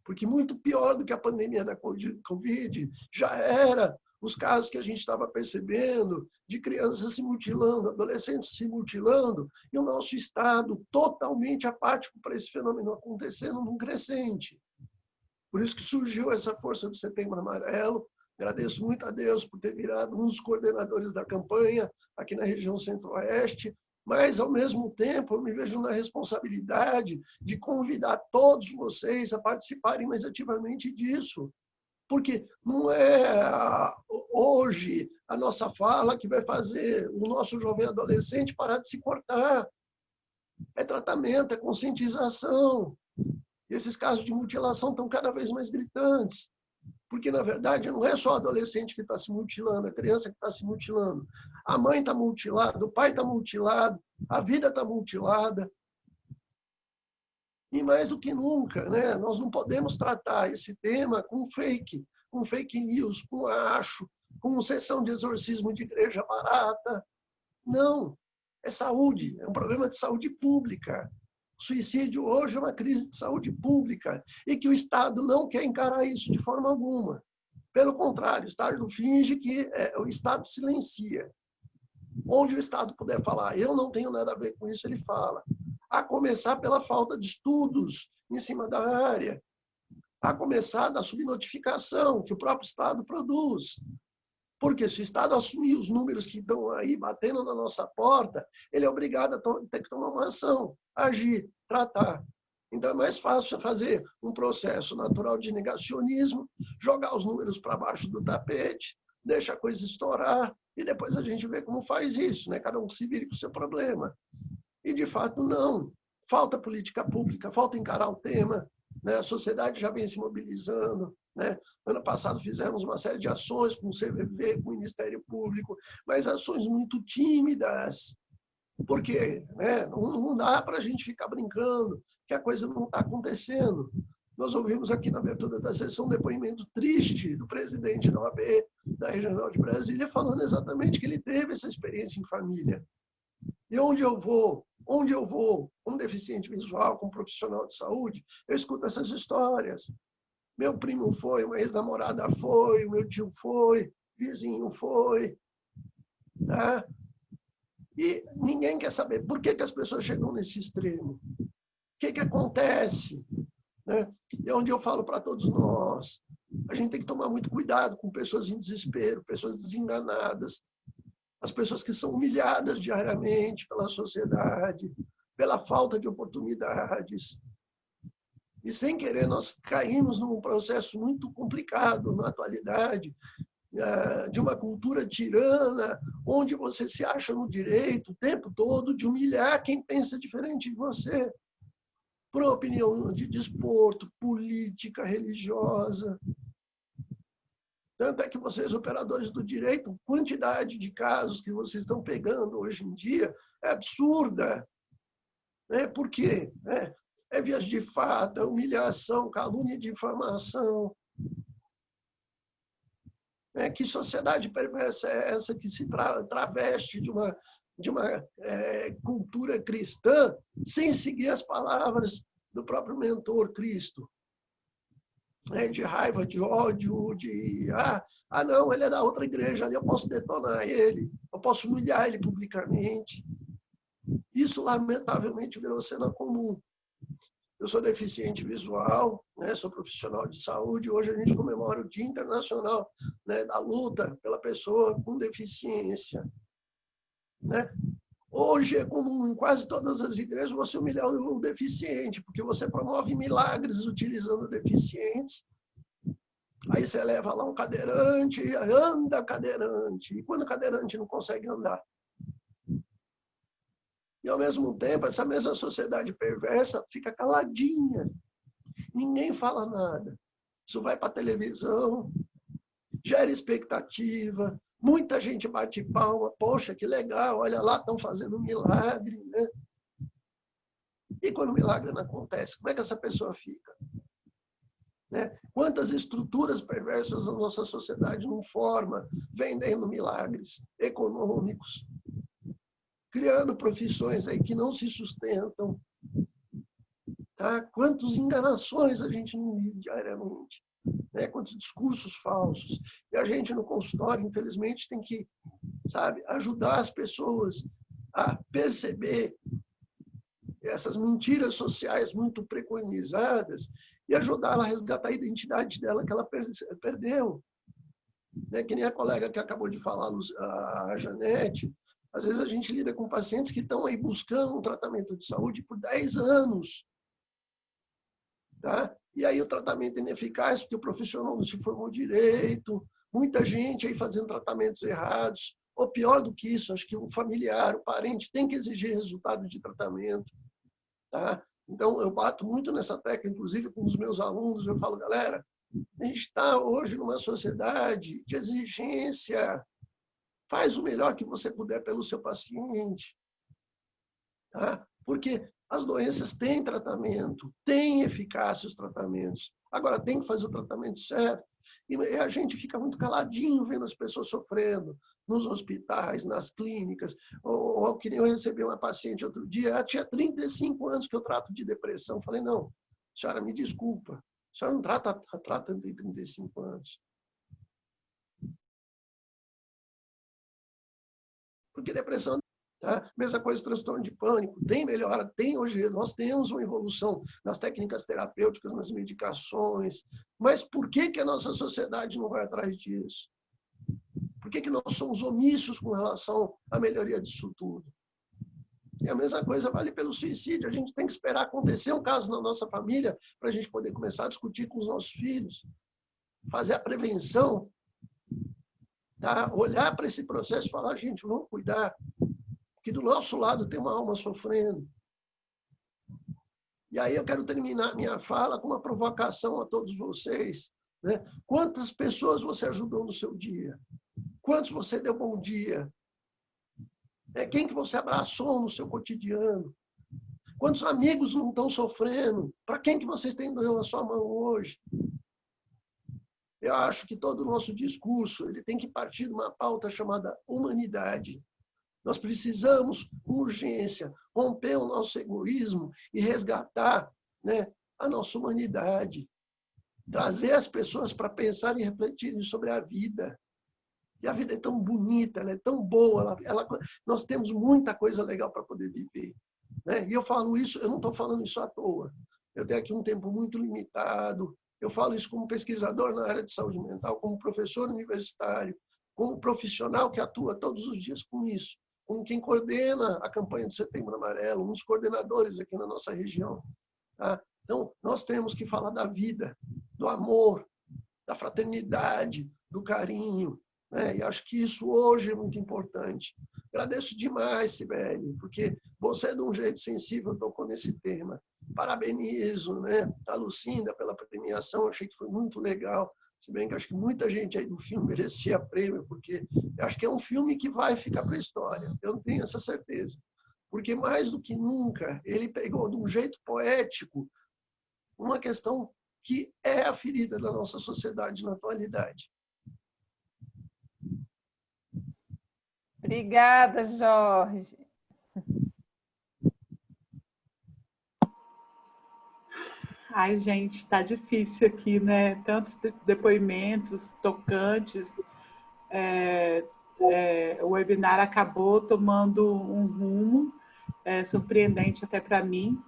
Porque muito pior do que a pandemia da Covid já era os casos que a gente estava percebendo de crianças se mutilando, adolescentes se mutilando, e o nosso Estado totalmente apático para esse fenômeno acontecendo num crescente. Por isso que surgiu essa força do Setembro Amarelo. Agradeço muito a Deus por ter virado um dos coordenadores da campanha aqui na região Centro-Oeste, mas, ao mesmo tempo, eu me vejo na responsabilidade de convidar todos vocês a participarem mais ativamente disso. Porque não é hoje a nossa fala que vai fazer o nosso jovem adolescente parar de se cortar. É tratamento, é conscientização. E esses casos de mutilação estão cada vez mais gritantes, porque, na verdade, não é só o adolescente que está se mutilando, a criança que está se mutilando. A mãe está mutilada, o pai está mutilado, a vida está mutilada. E mais do que nunca, né, nós não podemos tratar esse tema com fake news, com acho, com sessão de exorcismo de igreja barata. Não, é saúde, é um problema de saúde pública. Suicídio hoje é uma crise de saúde pública e que o Estado não quer encarar isso de forma alguma. Pelo contrário, o Estado finge que o Estado silencia. Onde o Estado puder falar, eu não tenho nada a ver com isso, ele fala. A começar pela falta de estudos em cima da área, a começar da subnotificação que o próprio Estado produz. Porque se o Estado assumir os números que estão aí batendo na nossa porta, ele é obrigado a ter que tomar uma ação, agir, tratar. Então é mais fácil fazer um processo natural de negacionismo, jogar os números para baixo do tapete, deixa a coisa estourar e depois a gente vê como faz isso, né? Cada um se vire com o seu problema. E, de fato, não. Falta política pública, falta encarar o tema, né? A sociedade já vem se mobilizando, né? Ano passado fizemos uma série de ações com o CVV, com o Ministério Público, mas ações muito tímidas, porque, né, não dá para a gente ficar brincando que a coisa não está acontecendo. Nós ouvimos aqui na abertura da sessão um depoimento triste do presidente da OAB, da Regional de Brasília, falando exatamente que ele teve essa experiência em família. E onde eu vou, como deficiente visual, como profissional de saúde, eu escuto essas histórias. Meu primo foi, uma ex-namorada foi, o meu tio foi, vizinho foi. Tá? E ninguém quer saber por que as pessoas chegam nesse extremo. O que acontece? Né? E onde eu falo para todos nós, a gente tem que tomar muito cuidado com pessoas em desespero, pessoas desenganadas, as pessoas que são humilhadas diariamente pela sociedade, pela falta de oportunidades. E, sem querer, nós caímos num processo muito complicado na atualidade, de uma cultura tirana, onde você se acha no direito o tempo todo de humilhar quem pensa diferente de você, por opinião de desporto, política, religiosa. Tanto é que vocês, operadores do direito, a quantidade de casos que vocês estão pegando hoje em dia é absurda. Por quê? É vias de fato, é humilhação, calúnia e difamação. Que sociedade perversa é essa que se traveste de uma cultura cristã sem seguir as palavras do próprio mentor Cristo? De raiva, de ódio, não, ele é da outra igreja, ali eu posso detonar ele, eu posso humilhar ele publicamente. Isso, lamentavelmente, virou cena comum. Eu sou deficiente visual, né, sou profissional de saúde, hoje a gente comemora o Dia Internacional, né, da luta pela pessoa com deficiência. Né? Hoje é comum em quase todas as igrejas você humilhar o deficiente, porque você promove milagres utilizando deficientes. Aí você leva lá um cadeirante, anda cadeirante. E quando o cadeirante não consegue andar? E, ao mesmo tempo, essa mesma sociedade perversa fica caladinha. Ninguém fala nada. Isso vai para a televisão, gera expectativa. Muita gente bate palma. Poxa, que legal, olha lá, estão fazendo um milagre. Né? E quando o milagre não acontece, como é que essa pessoa fica? Né? Quantas estruturas perversas a nossa sociedade não forma, vendendo milagres econômicos, criando profissões aí que não se sustentam. Tá? Quantas enganações a gente não vive diariamente. Né? Quantos discursos falsos. E a gente no consultório, infelizmente, tem que, ajudar as pessoas a perceber essas mentiras sociais muito preconizadas e ajudá-la a resgatar a identidade dela que ela perdeu. Né? Que nem a colega que acabou de falar, a Janete, às vezes a gente lida com pacientes que estão aí buscando um tratamento de saúde por 10 anos. Tá? E aí o tratamento é ineficaz porque o profissional não se formou direito, muita gente aí fazendo tratamentos errados, ou pior do que isso, acho que o familiar, o parente tem que exigir resultado de tratamento. Tá? Então, eu bato muito nessa tecla, inclusive com os meus alunos, eu falo, galera, a gente está hoje numa sociedade de exigência, faz o melhor que você puder pelo seu paciente, tá? Porque as doenças têm tratamento, têm eficácia os tratamentos, agora tem que fazer o tratamento certo, e a gente fica muito caladinho vendo as pessoas sofrendo, nos hospitais, nas clínicas, ou que nem eu recebi uma paciente outro dia, ela tinha 35 anos que eu trato de depressão. Eu falei, não, senhora, me desculpa, a senhora não trata de 35 anos. Porque depressão, tá? Mesma coisa, transtorno de pânico, tem melhora, tem hoje, nós temos uma evolução nas técnicas terapêuticas, nas medicações, mas por que a nossa sociedade não vai atrás disso? Por que nós somos omissos com relação à melhoria disso tudo? E a mesma coisa vale pelo suicídio. A gente tem que esperar acontecer um caso na nossa família para a gente poder começar a discutir com os nossos filhos, fazer a prevenção, tá? Olhar para esse processo e falar, gente, vamos cuidar, que do nosso lado tem uma alma sofrendo. E aí eu quero terminar minha fala com uma provocação a todos vocês, né? Quantas pessoas você ajudou no seu dia? Quantos você deu bom dia? Quem que você abraçou no seu cotidiano? Quantos amigos não estão sofrendo? Para quem que você estendeu a sua mão hoje? Eu acho que todo o nosso discurso ele tem que partir de uma pauta chamada humanidade. Nós precisamos, com urgência, romper o nosso egoísmo e resgatar, né, a nossa humanidade. Trazer as pessoas para pensar e refletirem sobre a vida. E a vida é tão bonita, ela é tão boa, nós temos muita coisa legal para poder viver, né? E eu falo isso, eu não estou falando isso à toa. Eu tenho aqui um tempo muito limitado, eu falo isso como pesquisador na área de saúde mental, como professor universitário, como profissional que atua todos os dias com isso, como quem coordena a campanha do Setembro Amarelo, um dos coordenadores aqui na nossa região. Tá? Então, nós temos que falar da vida, do amor, da fraternidade, do carinho, né? E acho que isso hoje é muito importante. Agradeço demais, Sibeli, porque você, de um jeito sensível, tocou nesse tema. Parabenizo, né, a Lucinda pela premiação, achei que foi muito legal. Se bem que acho que muita gente aí do filme merecia prêmio, porque eu acho que é um filme que vai ficar para a história. Eu não tenho essa certeza. Porque, mais do que nunca, ele pegou de um jeito poético uma questão que é a ferida da nossa sociedade na atualidade. Obrigada, Jorge. Ai, gente, está difícil aqui, né? Tantos depoimentos tocantes. O webinar acabou tomando um rumo surpreendente até para mim.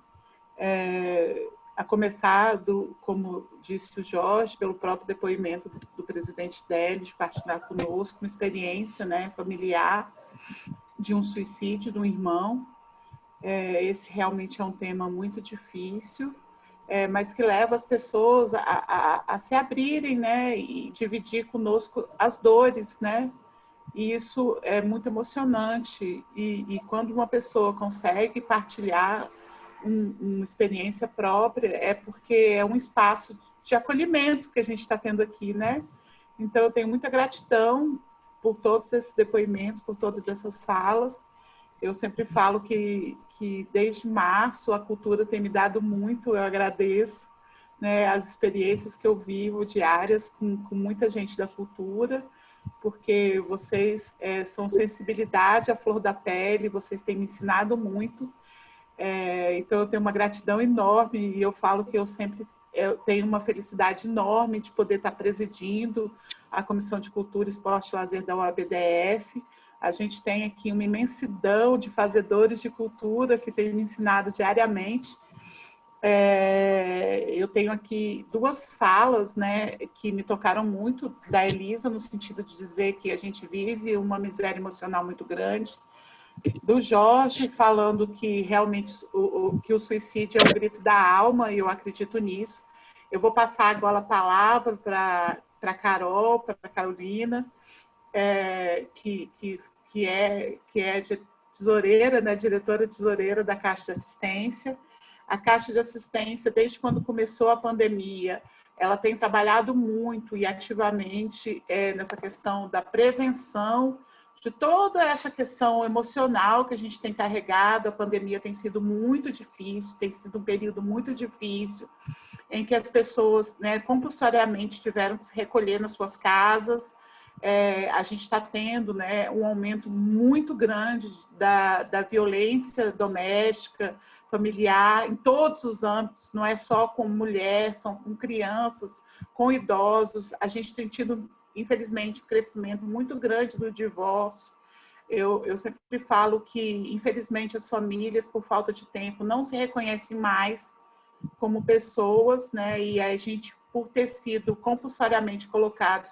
A começar, como disse o Jorge, pelo próprio depoimento do presidente Délis, de partilhar conosco uma experiência, né, familiar de um suicídio de um irmão. Esse realmente é um tema muito difícil, mas que leva as pessoas a se abrirem, né, e dividir conosco as dores, né? E isso é muito emocionante. E quando uma pessoa consegue partilhar uma experiência própria, é porque é um espaço de acolhimento que a gente está tendo aqui, né? Então, eu tenho muita gratidão por todos esses depoimentos, por todas essas falas. Eu sempre falo que desde março a cultura tem me dado muito, eu agradeço, né, as experiências que eu vivo diárias com muita gente da cultura, porque vocês são sensibilidade à flor da pele, vocês têm me ensinado muito. Então, eu tenho uma gratidão enorme e eu falo que eu tenho uma felicidade enorme de poder estar presidindo a Comissão de Cultura, Esporte e Lazer da UABDF. A gente tem aqui uma imensidão de fazedores de cultura que têm me ensinado diariamente. Eu tenho aqui duas falas, né, que me tocaram muito, da Elisa, no sentido de dizer que a gente vive uma miséria emocional muito grande, do Jorge, falando que realmente que o suicídio é um grito da alma, e eu acredito nisso. Eu vou passar agora a palavra para a Carol, para a Carolina, que é tesoureira, né, diretora tesoureira da Caixa de Assistência. A Caixa de Assistência, desde quando começou a pandemia, ela tem trabalhado muito e ativamente nessa questão da prevenção de toda essa questão emocional que a gente tem carregado. A pandemia tem sido muito difícil, tem sido um período muito difícil, em que as pessoas, né, compulsoriamente tiveram que se recolher nas suas casas. A gente está tendo, né, um aumento muito grande da violência doméstica, familiar, em todos os âmbitos, não é só com mulher, são com crianças, com idosos. A gente tem tido, infelizmente, um crescimento muito grande do divórcio. Eu sempre falo que, infelizmente, as famílias, por falta de tempo, não se reconhecem mais como pessoas, né? E a gente, por ter sido compulsoriamente colocados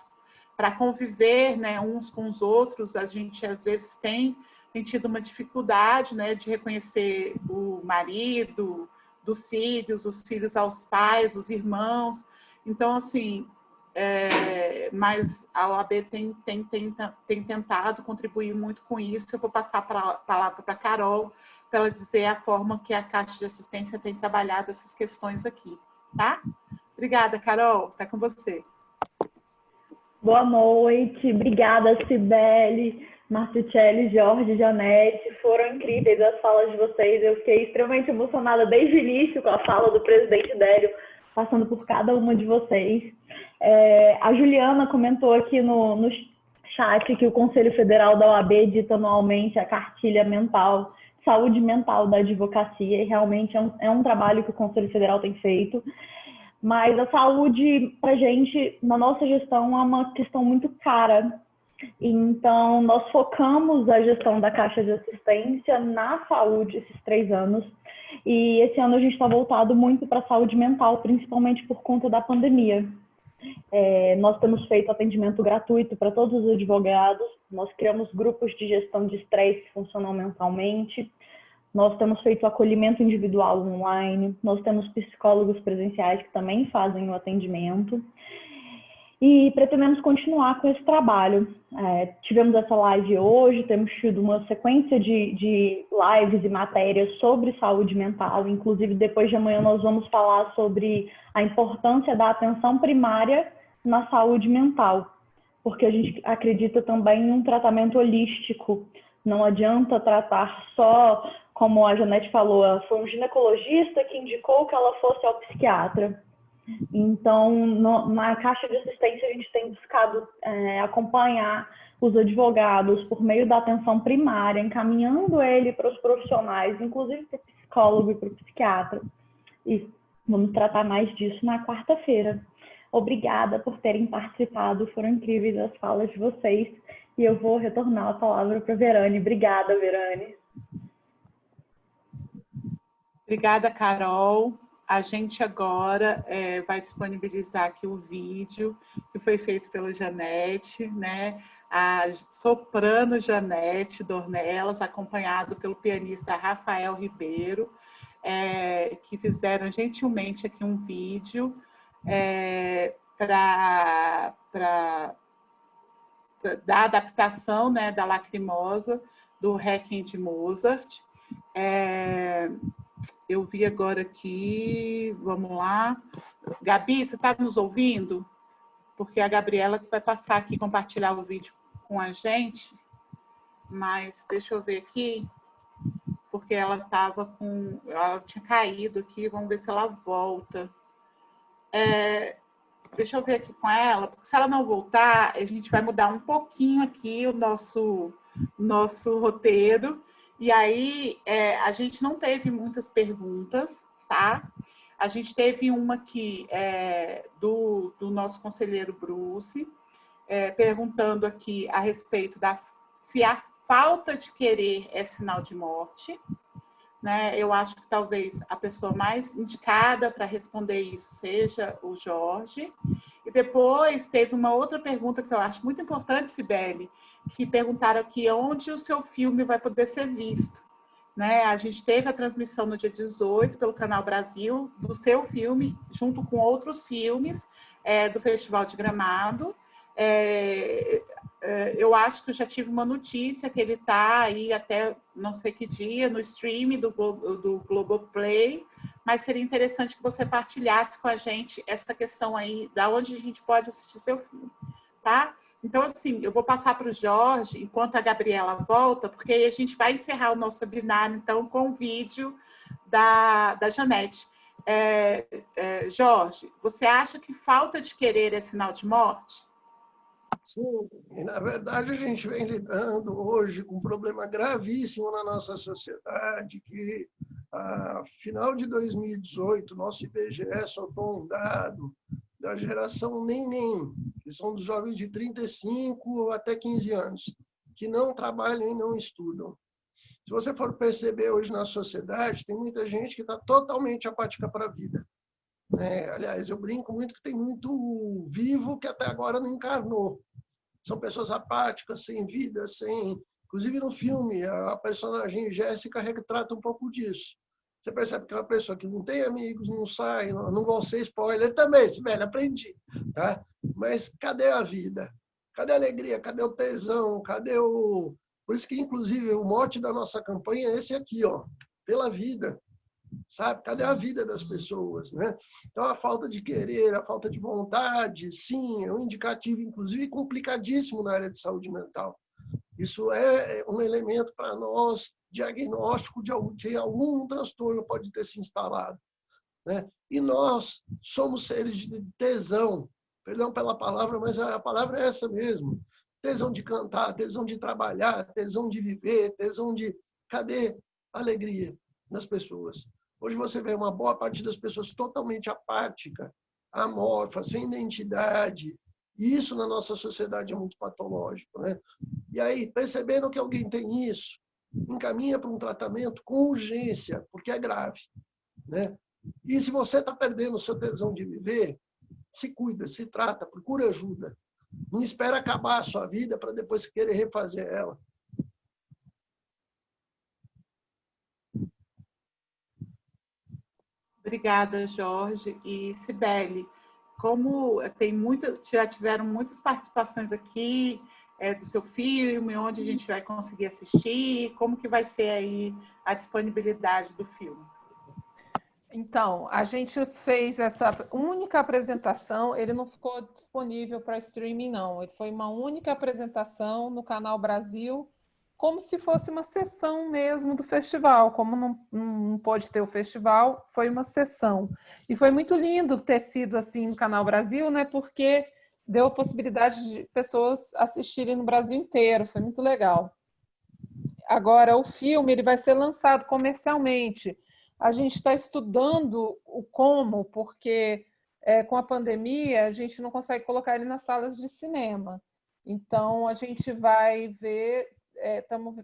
para conviver, né, uns com os outros, a gente, às vezes, tem tido uma dificuldade, né, de reconhecer o marido, dos filhos, os filhos aos pais, os irmãos. Então, assim, mas a OAB tem tentado contribuir muito com isso. Eu vou passar a palavra para a Carol, para ela dizer a forma que a Caixa de Assistência tem trabalhado essas questões aqui, tá? Obrigada, Carol. Está com você. Boa noite. Obrigada, Cibele, Marcicelli, Jorge, Janete. Foram incríveis as falas de vocês. Eu fiquei extremamente emocionada desde o início com a fala do presidente Délio, passando por cada uma de vocês. A Juliana comentou aqui no chat que o Conselho Federal da OAB edita anualmente a cartilha mental, saúde mental da advocacia, e realmente é um trabalho que o Conselho Federal tem feito. Mas a saúde, para a gente, na nossa gestão, é uma questão muito cara. Então, nós focamos a gestão da Caixa de Assistência na saúde esses 3 anos. E esse ano a gente está voltado muito para a saúde mental, principalmente por conta da pandemia. Nós temos feito atendimento gratuito para todos os advogados, nós criamos grupos de gestão de estresse que funcionam mentalmente, nós temos feito acolhimento individual online, nós temos psicólogos presenciais que também fazem o atendimento e pretendemos continuar com esse trabalho. Tivemos essa live hoje, temos tido uma sequência de lives e matérias sobre saúde mental, inclusive depois de amanhã nós vamos falar sobre a importância da atenção primária na saúde mental, porque a gente acredita também em um tratamento holístico. Não adianta tratar só, como a Janete falou, foi um ginecologista que indicou que ela fosse ao psiquiatra. Então, na Caixa de Assistência, a gente tem buscado acompanhar os advogados por meio da atenção primária, encaminhando ele para os profissionais, inclusive para o psicólogo e para o psiquiatra. E vamos tratar mais disso na quarta-feira. Obrigada por terem participado, foram incríveis as falas de vocês. E eu vou retornar a palavra para a Verane. Obrigada, Verane. Obrigada, Carol. A gente agora vai disponibilizar aqui o vídeo que foi feito pela Janete, né? A soprano Janete Dornelas, acompanhado pelo pianista Rafael Ribeiro, que fizeram gentilmente aqui um vídeo da adaptação, né, da Lacrimosa, do Requiem de Mozart. Eu vi agora aqui, vamos lá. Gabi, você está nos ouvindo? Porque a Gabriela que vai passar aqui, compartilhar o vídeo com a gente, mas deixa eu ver aqui, porque ela tinha caído aqui, vamos ver se ela volta. Deixa eu ver aqui com ela, porque se ela não voltar, a gente vai mudar um pouquinho aqui o nosso roteiro. E aí, a gente não teve muitas perguntas, tá? A gente teve uma aqui do nosso conselheiro Bruce, perguntando aqui a respeito se a falta de querer é sinal de morte, né? Eu acho que talvez a pessoa mais indicada para responder isso seja o Jorge. E depois teve uma outra pergunta que eu acho muito importante, Cibele, que perguntaram aqui onde o seu filme vai poder ser visto. Né? A gente teve a transmissão no dia 18 pelo Canal Brasil do seu filme, junto com outros filmes do Festival de Gramado. Eu acho que eu já tive uma notícia que ele está aí até não sei que dia no stream do Globoplay, mas seria interessante que você partilhasse com a gente essa questão aí, da onde a gente pode assistir seu filme, tá? Então, assim, eu vou passar para o Jorge, enquanto a Gabriela volta, porque aí a gente vai encerrar o nosso webinar, então, com o vídeo da Janete. Jorge, você acha que falta de querer é sinal de morte? Sim, e na verdade a gente vem lidando hoje com um problema gravíssimo na nossa sociedade, que, final de 2018, nosso IBGE soltou um dado da geração neném, que são dos jovens de 35 até 15 anos, que não trabalham e não estudam. Se você for perceber hoje na sociedade, tem muita gente que está totalmente apática para a vida. Aliás, eu brinco muito que tem muito vivo que até agora não encarnou. São pessoas apáticas, sem vida, sem... Inclusive no filme, a personagem Jéssica retrata um pouco disso. Você percebe que é uma pessoa que não tem amigos, não sai, não vão ser spoiler também, velho, aprendi. Tá? Mas cadê a vida? Cadê a alegria? Cadê o tesão? Cadê o... Por isso que, inclusive, o mote da nossa campanha é esse aqui, ó, pela vida. Sabe? Cadê a vida das pessoas, né? Então, a falta de querer, a falta de vontade, sim, é um indicativo, inclusive, complicadíssimo na área de saúde mental. Isso é um elemento para nós, diagnóstico de algum transtorno pode ter se instalado, né? E nós somos seres de tesão, perdão pela palavra, mas a palavra é essa mesmo. Tesão de cantar, tesão de trabalhar, tesão de viver, tesão de... Cadê a alegria das pessoas? Hoje você vê uma boa parte das pessoas totalmente apática, amorfa, sem identidade. E isso na nossa sociedade é muito patológico, né? E aí, percebendo que alguém tem isso, encaminha para um tratamento com urgência, porque é grave, né? E se você está perdendo o seu tesão de viver, se cuida, se trata, procura ajuda. Não espera acabar a sua vida para depois querer refazer ela. Obrigada, Jorge. E Cibele, como já tiveram muitas participações aqui do seu filme, onde a gente vai conseguir assistir, como que vai ser aí a disponibilidade do filme? Então, a gente fez essa única apresentação, ele não ficou disponível para streaming, não. Ele foi uma única apresentação no Canal Brasil, como se fosse uma sessão mesmo do festival. Como não pôde ter o festival, foi uma sessão. E foi muito lindo ter sido assim no Canal Brasil, né? Porque deu a possibilidade de pessoas assistirem no Brasil inteiro, foi muito legal. Agora, o filme ele vai ser lançado comercialmente. A gente está estudando o como, porque com a pandemia a gente não consegue colocar ele nas salas de cinema. Então, a gente vai ver, estamos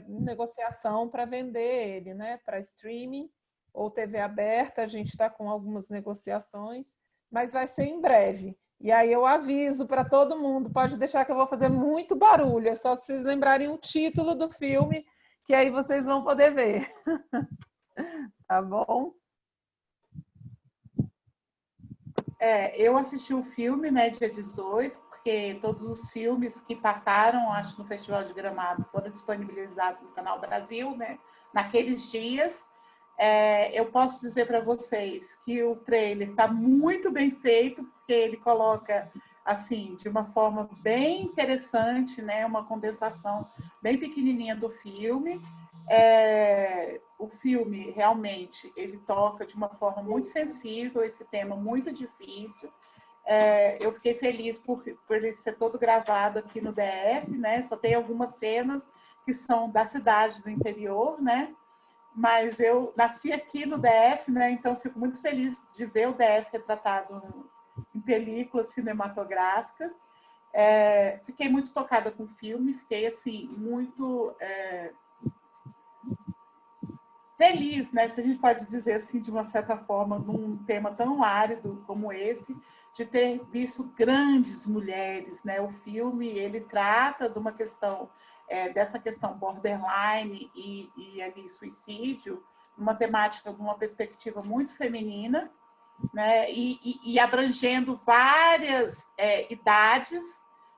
em negociação para vender ele, né, para streaming ou TV aberta, a gente está com algumas negociações, mas vai ser em breve. E aí eu aviso para todo mundo, pode deixar que eu vou fazer muito barulho, é só se vocês lembrarem o título do filme, que aí vocês vão poder ver. Tá bom? Eu assisti o filme, né, dia 18, porque todos os filmes que passaram, acho, no Festival de Gramado foram disponibilizados no Canal Brasil, né, naqueles dias. Eu posso dizer para vocês que o trailer está muito bem feito, porque ele coloca, assim, de uma forma bem interessante, né, uma condensação bem pequenininha do filme. O filme, realmente, ele toca de uma forma muito sensível, esse tema muito difícil. Eu fiquei feliz por ele ser todo gravado aqui no DF, né? Só tem algumas cenas que são da cidade do interior, né? Mas eu nasci aqui no DF, né? Então fico muito feliz de ver o DF retratado em película cinematográfica. Fiquei muito tocada com o filme, fiquei assim muito feliz, né? Se a gente pode dizer assim, de uma certa forma, num tema tão árido como esse, de ter visto grandes mulheres, né? O filme ele trata de uma questão dessa questão borderline e ali suicídio, uma temática de uma perspectiva muito feminina, né? E abrangendo várias idades,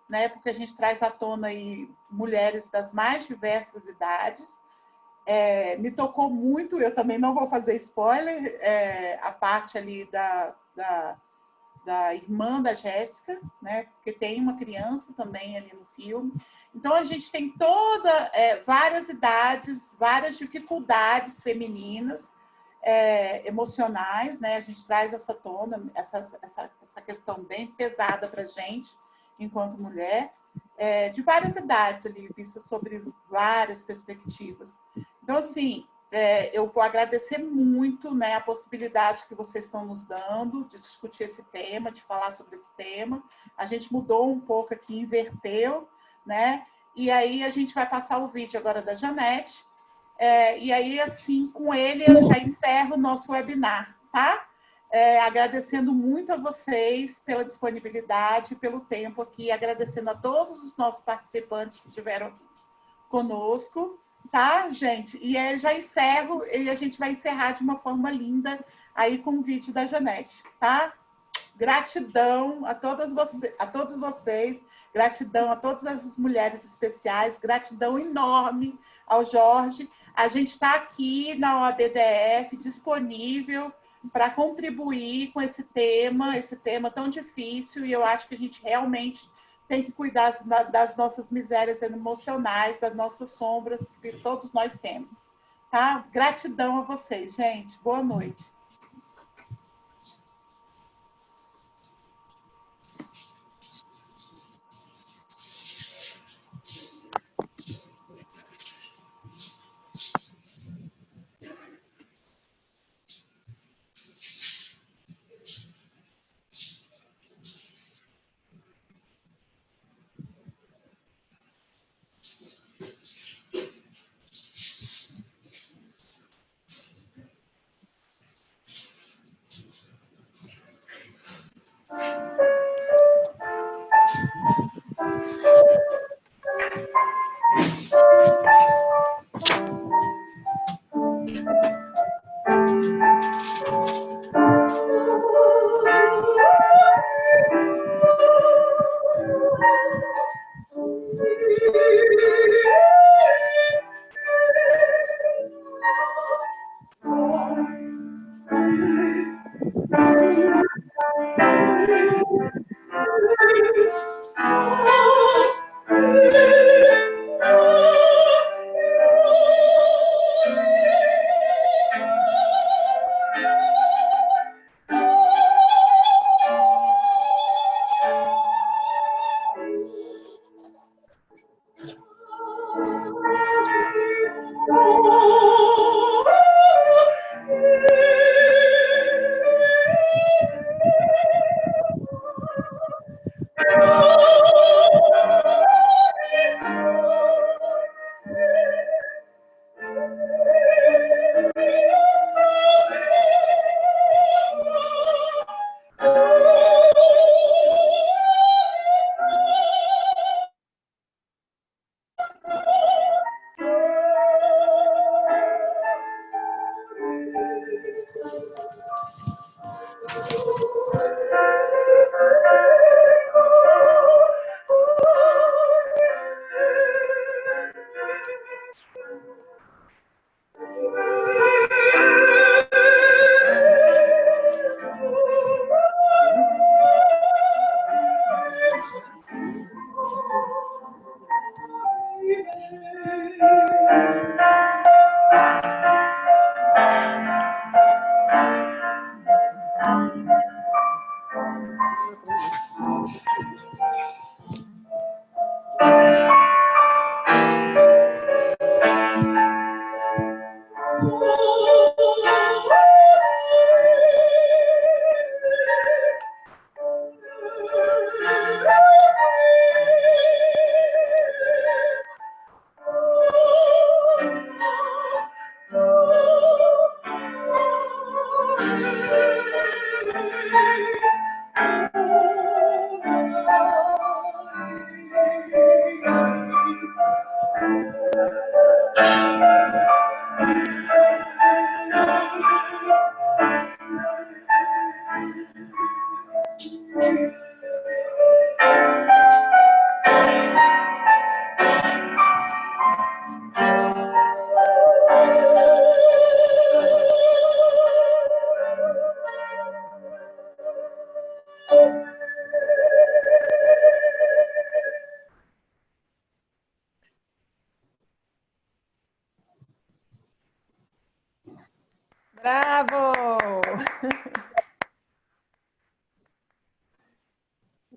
né? Porque a gente traz à tona aí mulheres das mais diversas idades. me tocou muito, eu também não vou fazer spoiler, a parte ali da irmã da Jéssica, né? Porque tem uma criança também ali no filme. Então, a gente tem várias idades, várias dificuldades femininas, emocionais, né? A gente traz essa tona, essa questão bem pesada para a gente, enquanto mulher, de várias idades ali, vista sobre várias perspectivas. Então, assim, eu vou agradecer muito, né, a possibilidade que vocês estão nos dando de discutir esse tema, de falar sobre esse tema. A gente mudou um pouco aqui, inverteu, né? E aí a gente vai passar o vídeo agora da Janete. E aí, assim, com ele eu já encerro o nosso webinar, tá? Agradecendo muito a vocês pela disponibilidade, pelo tempo aqui, agradecendo a todos os nossos participantes que estiveram aqui conosco, tá, gente? E já encerro, e a gente vai encerrar de uma forma linda aí com o vídeo da Janete, tá? Gratidão a todos vocês, gratidão a todas as mulheres especiais, gratidão enorme ao Jorge. A gente está aqui na OABDF disponível para contribuir com esse tema tão difícil, e eu acho que a gente realmente tem que cuidar das nossas misérias emocionais, das nossas sombras que todos nós temos. Tá? Gratidão a vocês, gente. Boa noite.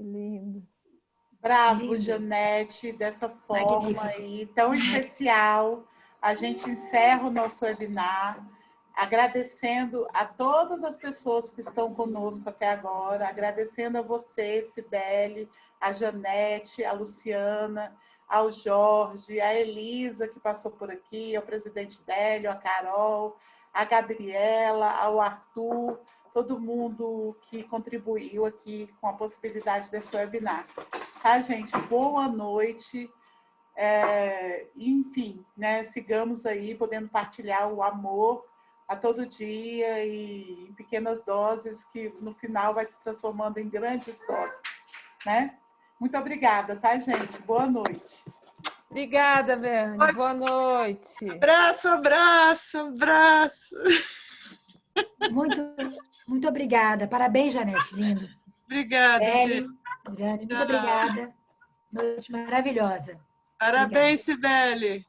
Que lindo. Bravo, Lindo. Janete, dessa forma Magnífico. aí, tão especial. A gente encerra o nosso webinar, agradecendo a todas as pessoas que estão conosco até agora, agradecendo a você, Cibele, a Janete, a Luciana, ao Jorge, a Elisa, que passou por aqui, ao presidente Délio, a Carol, a Gabriela, ao Arthur, todo mundo que contribuiu aqui com a possibilidade desse webinar. Tá, gente? Boa noite. Enfim, né? Sigamos aí podendo partilhar o amor a todo dia e em pequenas doses que no final vai se transformando em grandes doses, né? Muito obrigada, tá, gente? Boa noite. Obrigada, Verane. Boa noite. Abraço, abraço, abraço. Muito obrigada. Parabéns, Janete, lindo. Obrigada, Beli, gente. Irane, muito Tchau. obrigada. Noite maravilhosa. Parabéns, Cibele.